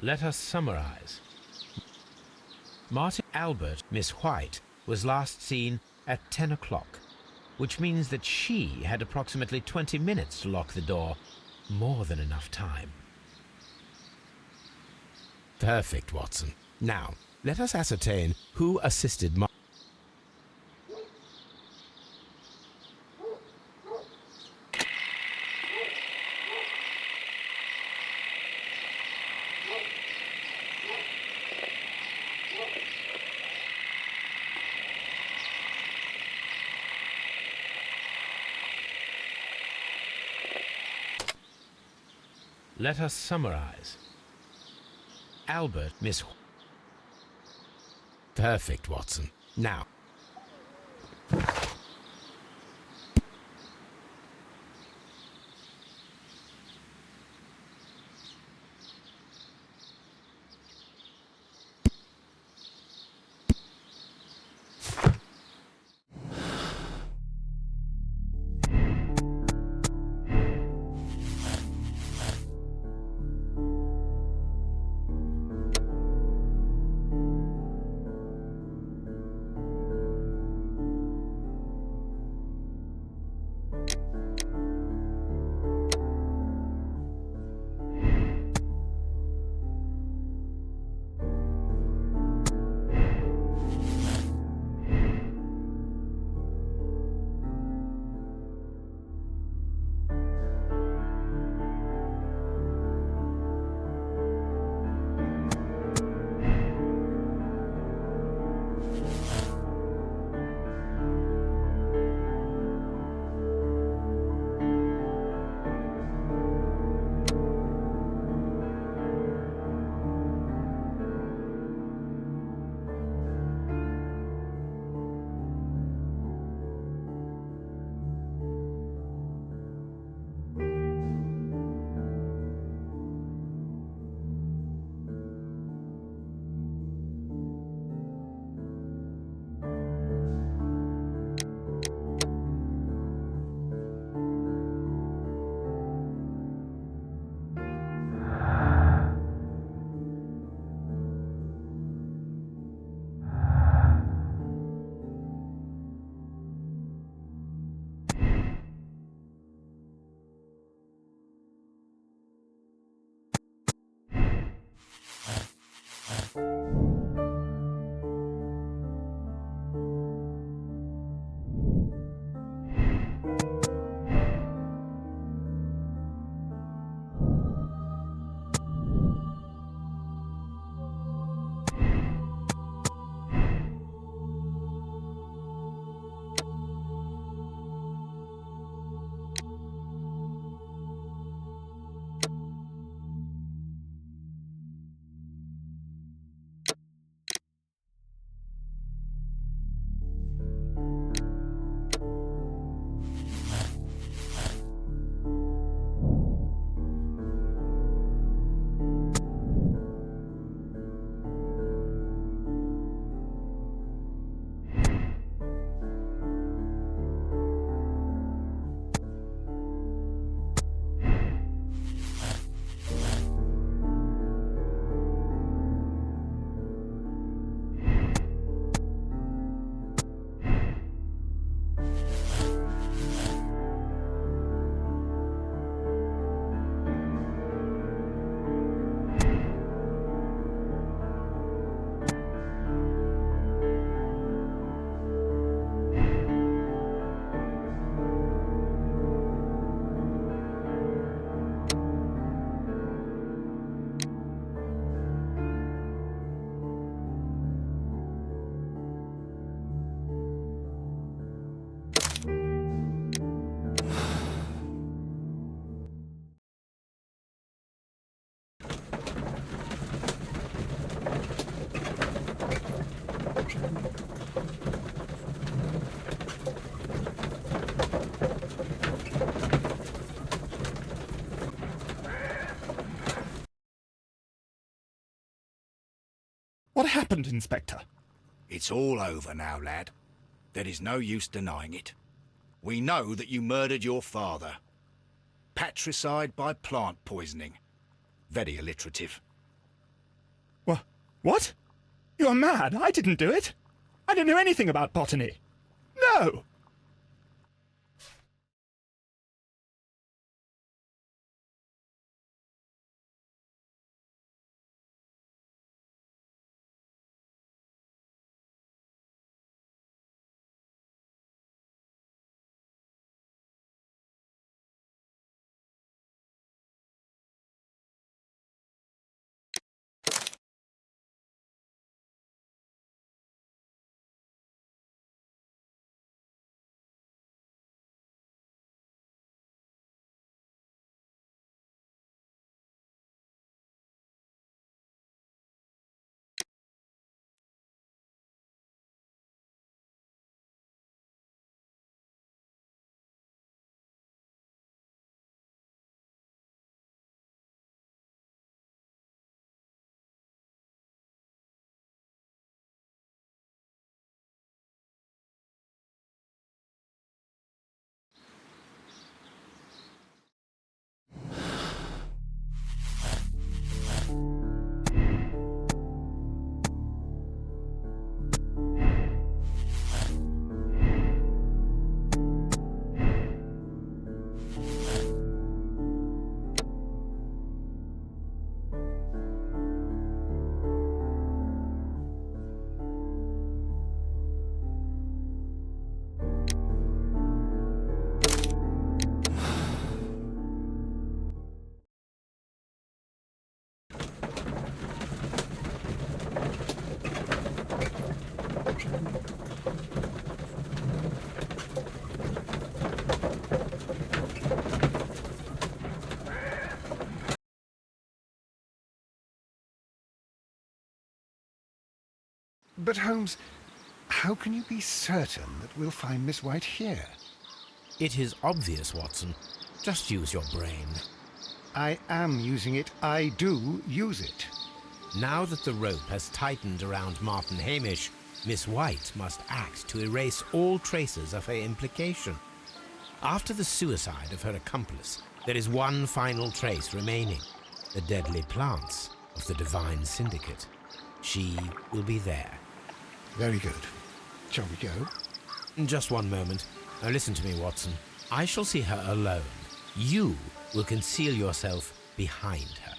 Let us summarize. Martin Albert, Miss White, was last seen at 10 o'clock, which means that she had approximately 20 minutes to lock the door. More than enough time. Perfect, Watson. Now, let us ascertain who assisted Let us summarize. Albert, Miss... Perfect, Watson. Now... What happened, Inspector? It's all over now, lad. There is no use denying it. We know that you murdered your father. Patricide by plant poisoning. Very alliterative. What? You're mad. I didn't do it. I don't know anything about botany. No! But Holmes, how can you be certain that we'll find Miss White here? It is obvious, Watson. Just use your brain. I am using it. I do use it. Now that the rope has tightened around Martin Hamish, Miss White must act to erase all traces of her implication. After the suicide of her accomplice, there is one final trace remaining, the deadly plants of the Divine Syndicate. She will be there. Very good. Shall we go? Just one moment. Now listen to me, Watson. I shall see her alone. You will conceal yourself behind her,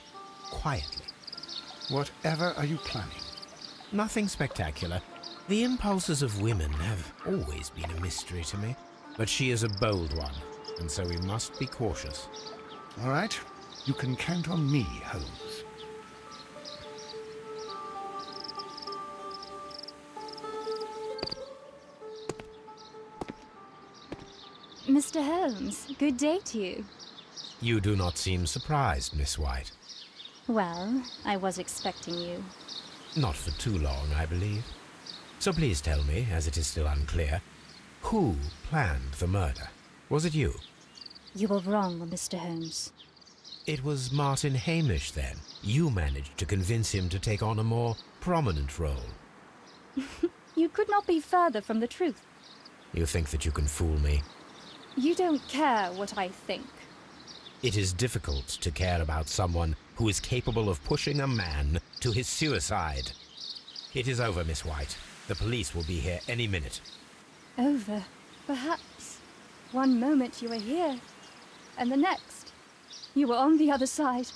quietly. Whatever are you planning? Nothing spectacular. The impulses of women have always been a mystery to me. But she is a bold one, and so we must be cautious. All right. You can count on me, Holmes. Mr. Holmes, good day to you. You do not seem surprised, Miss White. Well, I was expecting you. Not for too long, I believe. So please tell me, as it is still unclear, who planned the murder? Was it you? You were wrong, Mr. Holmes. It was Martin Hamish, then. You managed to convince him to take on a more prominent role. You could not be further from the truth. You think that you can fool me? You don't care what I think. It is difficult to care about someone who is capable of pushing a man to his suicide. It is over, Miss White. The police will be here any minute. Over, perhaps. One moment you were here, and the next, you were on the other side.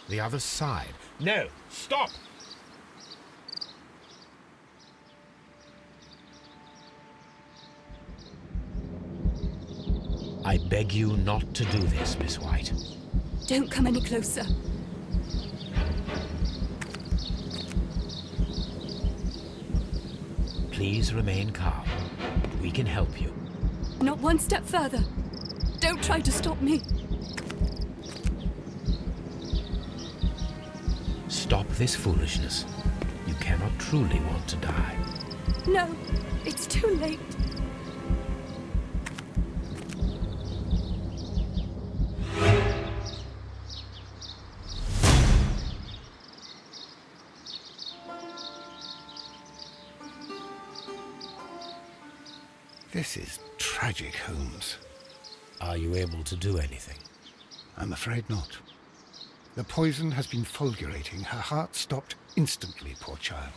The other side? No! Stop! I beg you not to do this, Miss White. Don't come any closer. Please remain calm. We can help you. Not one step further. Don't try to stop me. Stop this foolishness. You cannot truly want to die. No, it's too late. This is tragic, Holmes. Are you able to do anything? I'm afraid not. The poison has been fulgurating. Her heart stopped instantly, poor child.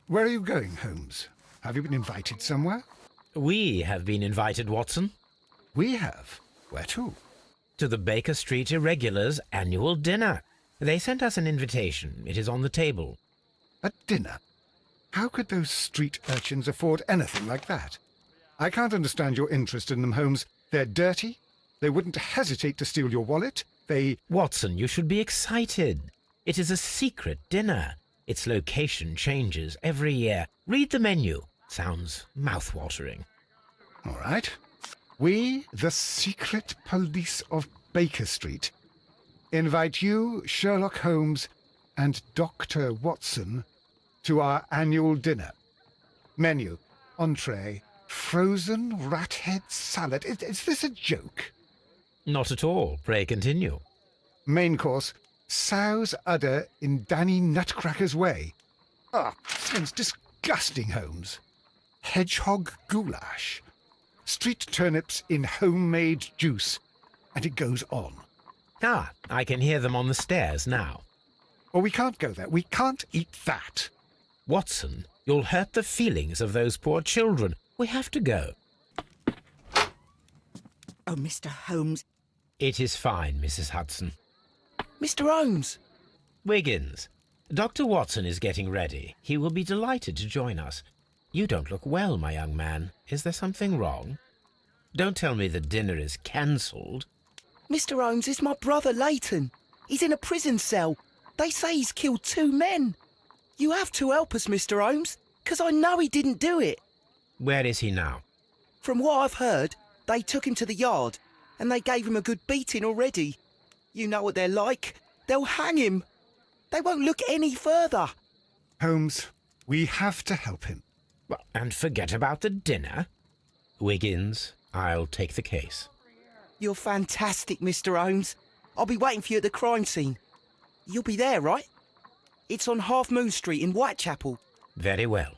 Where are you going, Holmes? Have you been invited somewhere? We have been invited, Watson. We have? Where to? To the Baker Street Irregulars' annual dinner. They sent us an invitation. It is on the table. A dinner? How could those street urchins afford anything like that? I can't understand your interest in them, Holmes. They're dirty. They wouldn't hesitate to steal your wallet. Watson, you should be excited. It is a secret dinner. Its location changes every year. Read the menu. Sounds mouth-watering. All right. We, the secret police of Baker Street, invite you, Sherlock Holmes, and Dr. Watson to our annual dinner. Menu, entree, frozen rat-head salad. Is this a joke? Not at all. Pray continue. Main course, sow's udder in Danny Nutcracker's way. Sounds disgusting, Holmes. Hedgehog goulash. Street turnips in homemade juice. And it goes on. I can hear them on the stairs now. Well, we can't go there. We can't eat that. Watson, you'll hurt the feelings of those poor children. We have to go. Oh, Mr. Holmes. It is fine, Mrs. Hudson. Mr. Holmes! Wiggins, Dr. Watson is getting ready. He will be delighted to join us. You don't look well, my young man. Is there something wrong? Don't tell me the dinner is cancelled. Mr. Holmes is my brother Leighton. He's in a prison cell. They say he's killed 2 men. You have to help us, Mr. Holmes, 'cause I know he didn't do it. Where is he now? From what I've heard, they took him to the yard, and they gave him a good beating already. You know what they're like. They'll hang him. They won't look any further. Holmes, we have to help him. Well, and forget about the dinner. Wiggins, I'll take the case. You're fantastic, Mr. Holmes. I'll be waiting for you at the crime scene. You'll be there, right? It's on Half Moon Street in Whitechapel. Very well.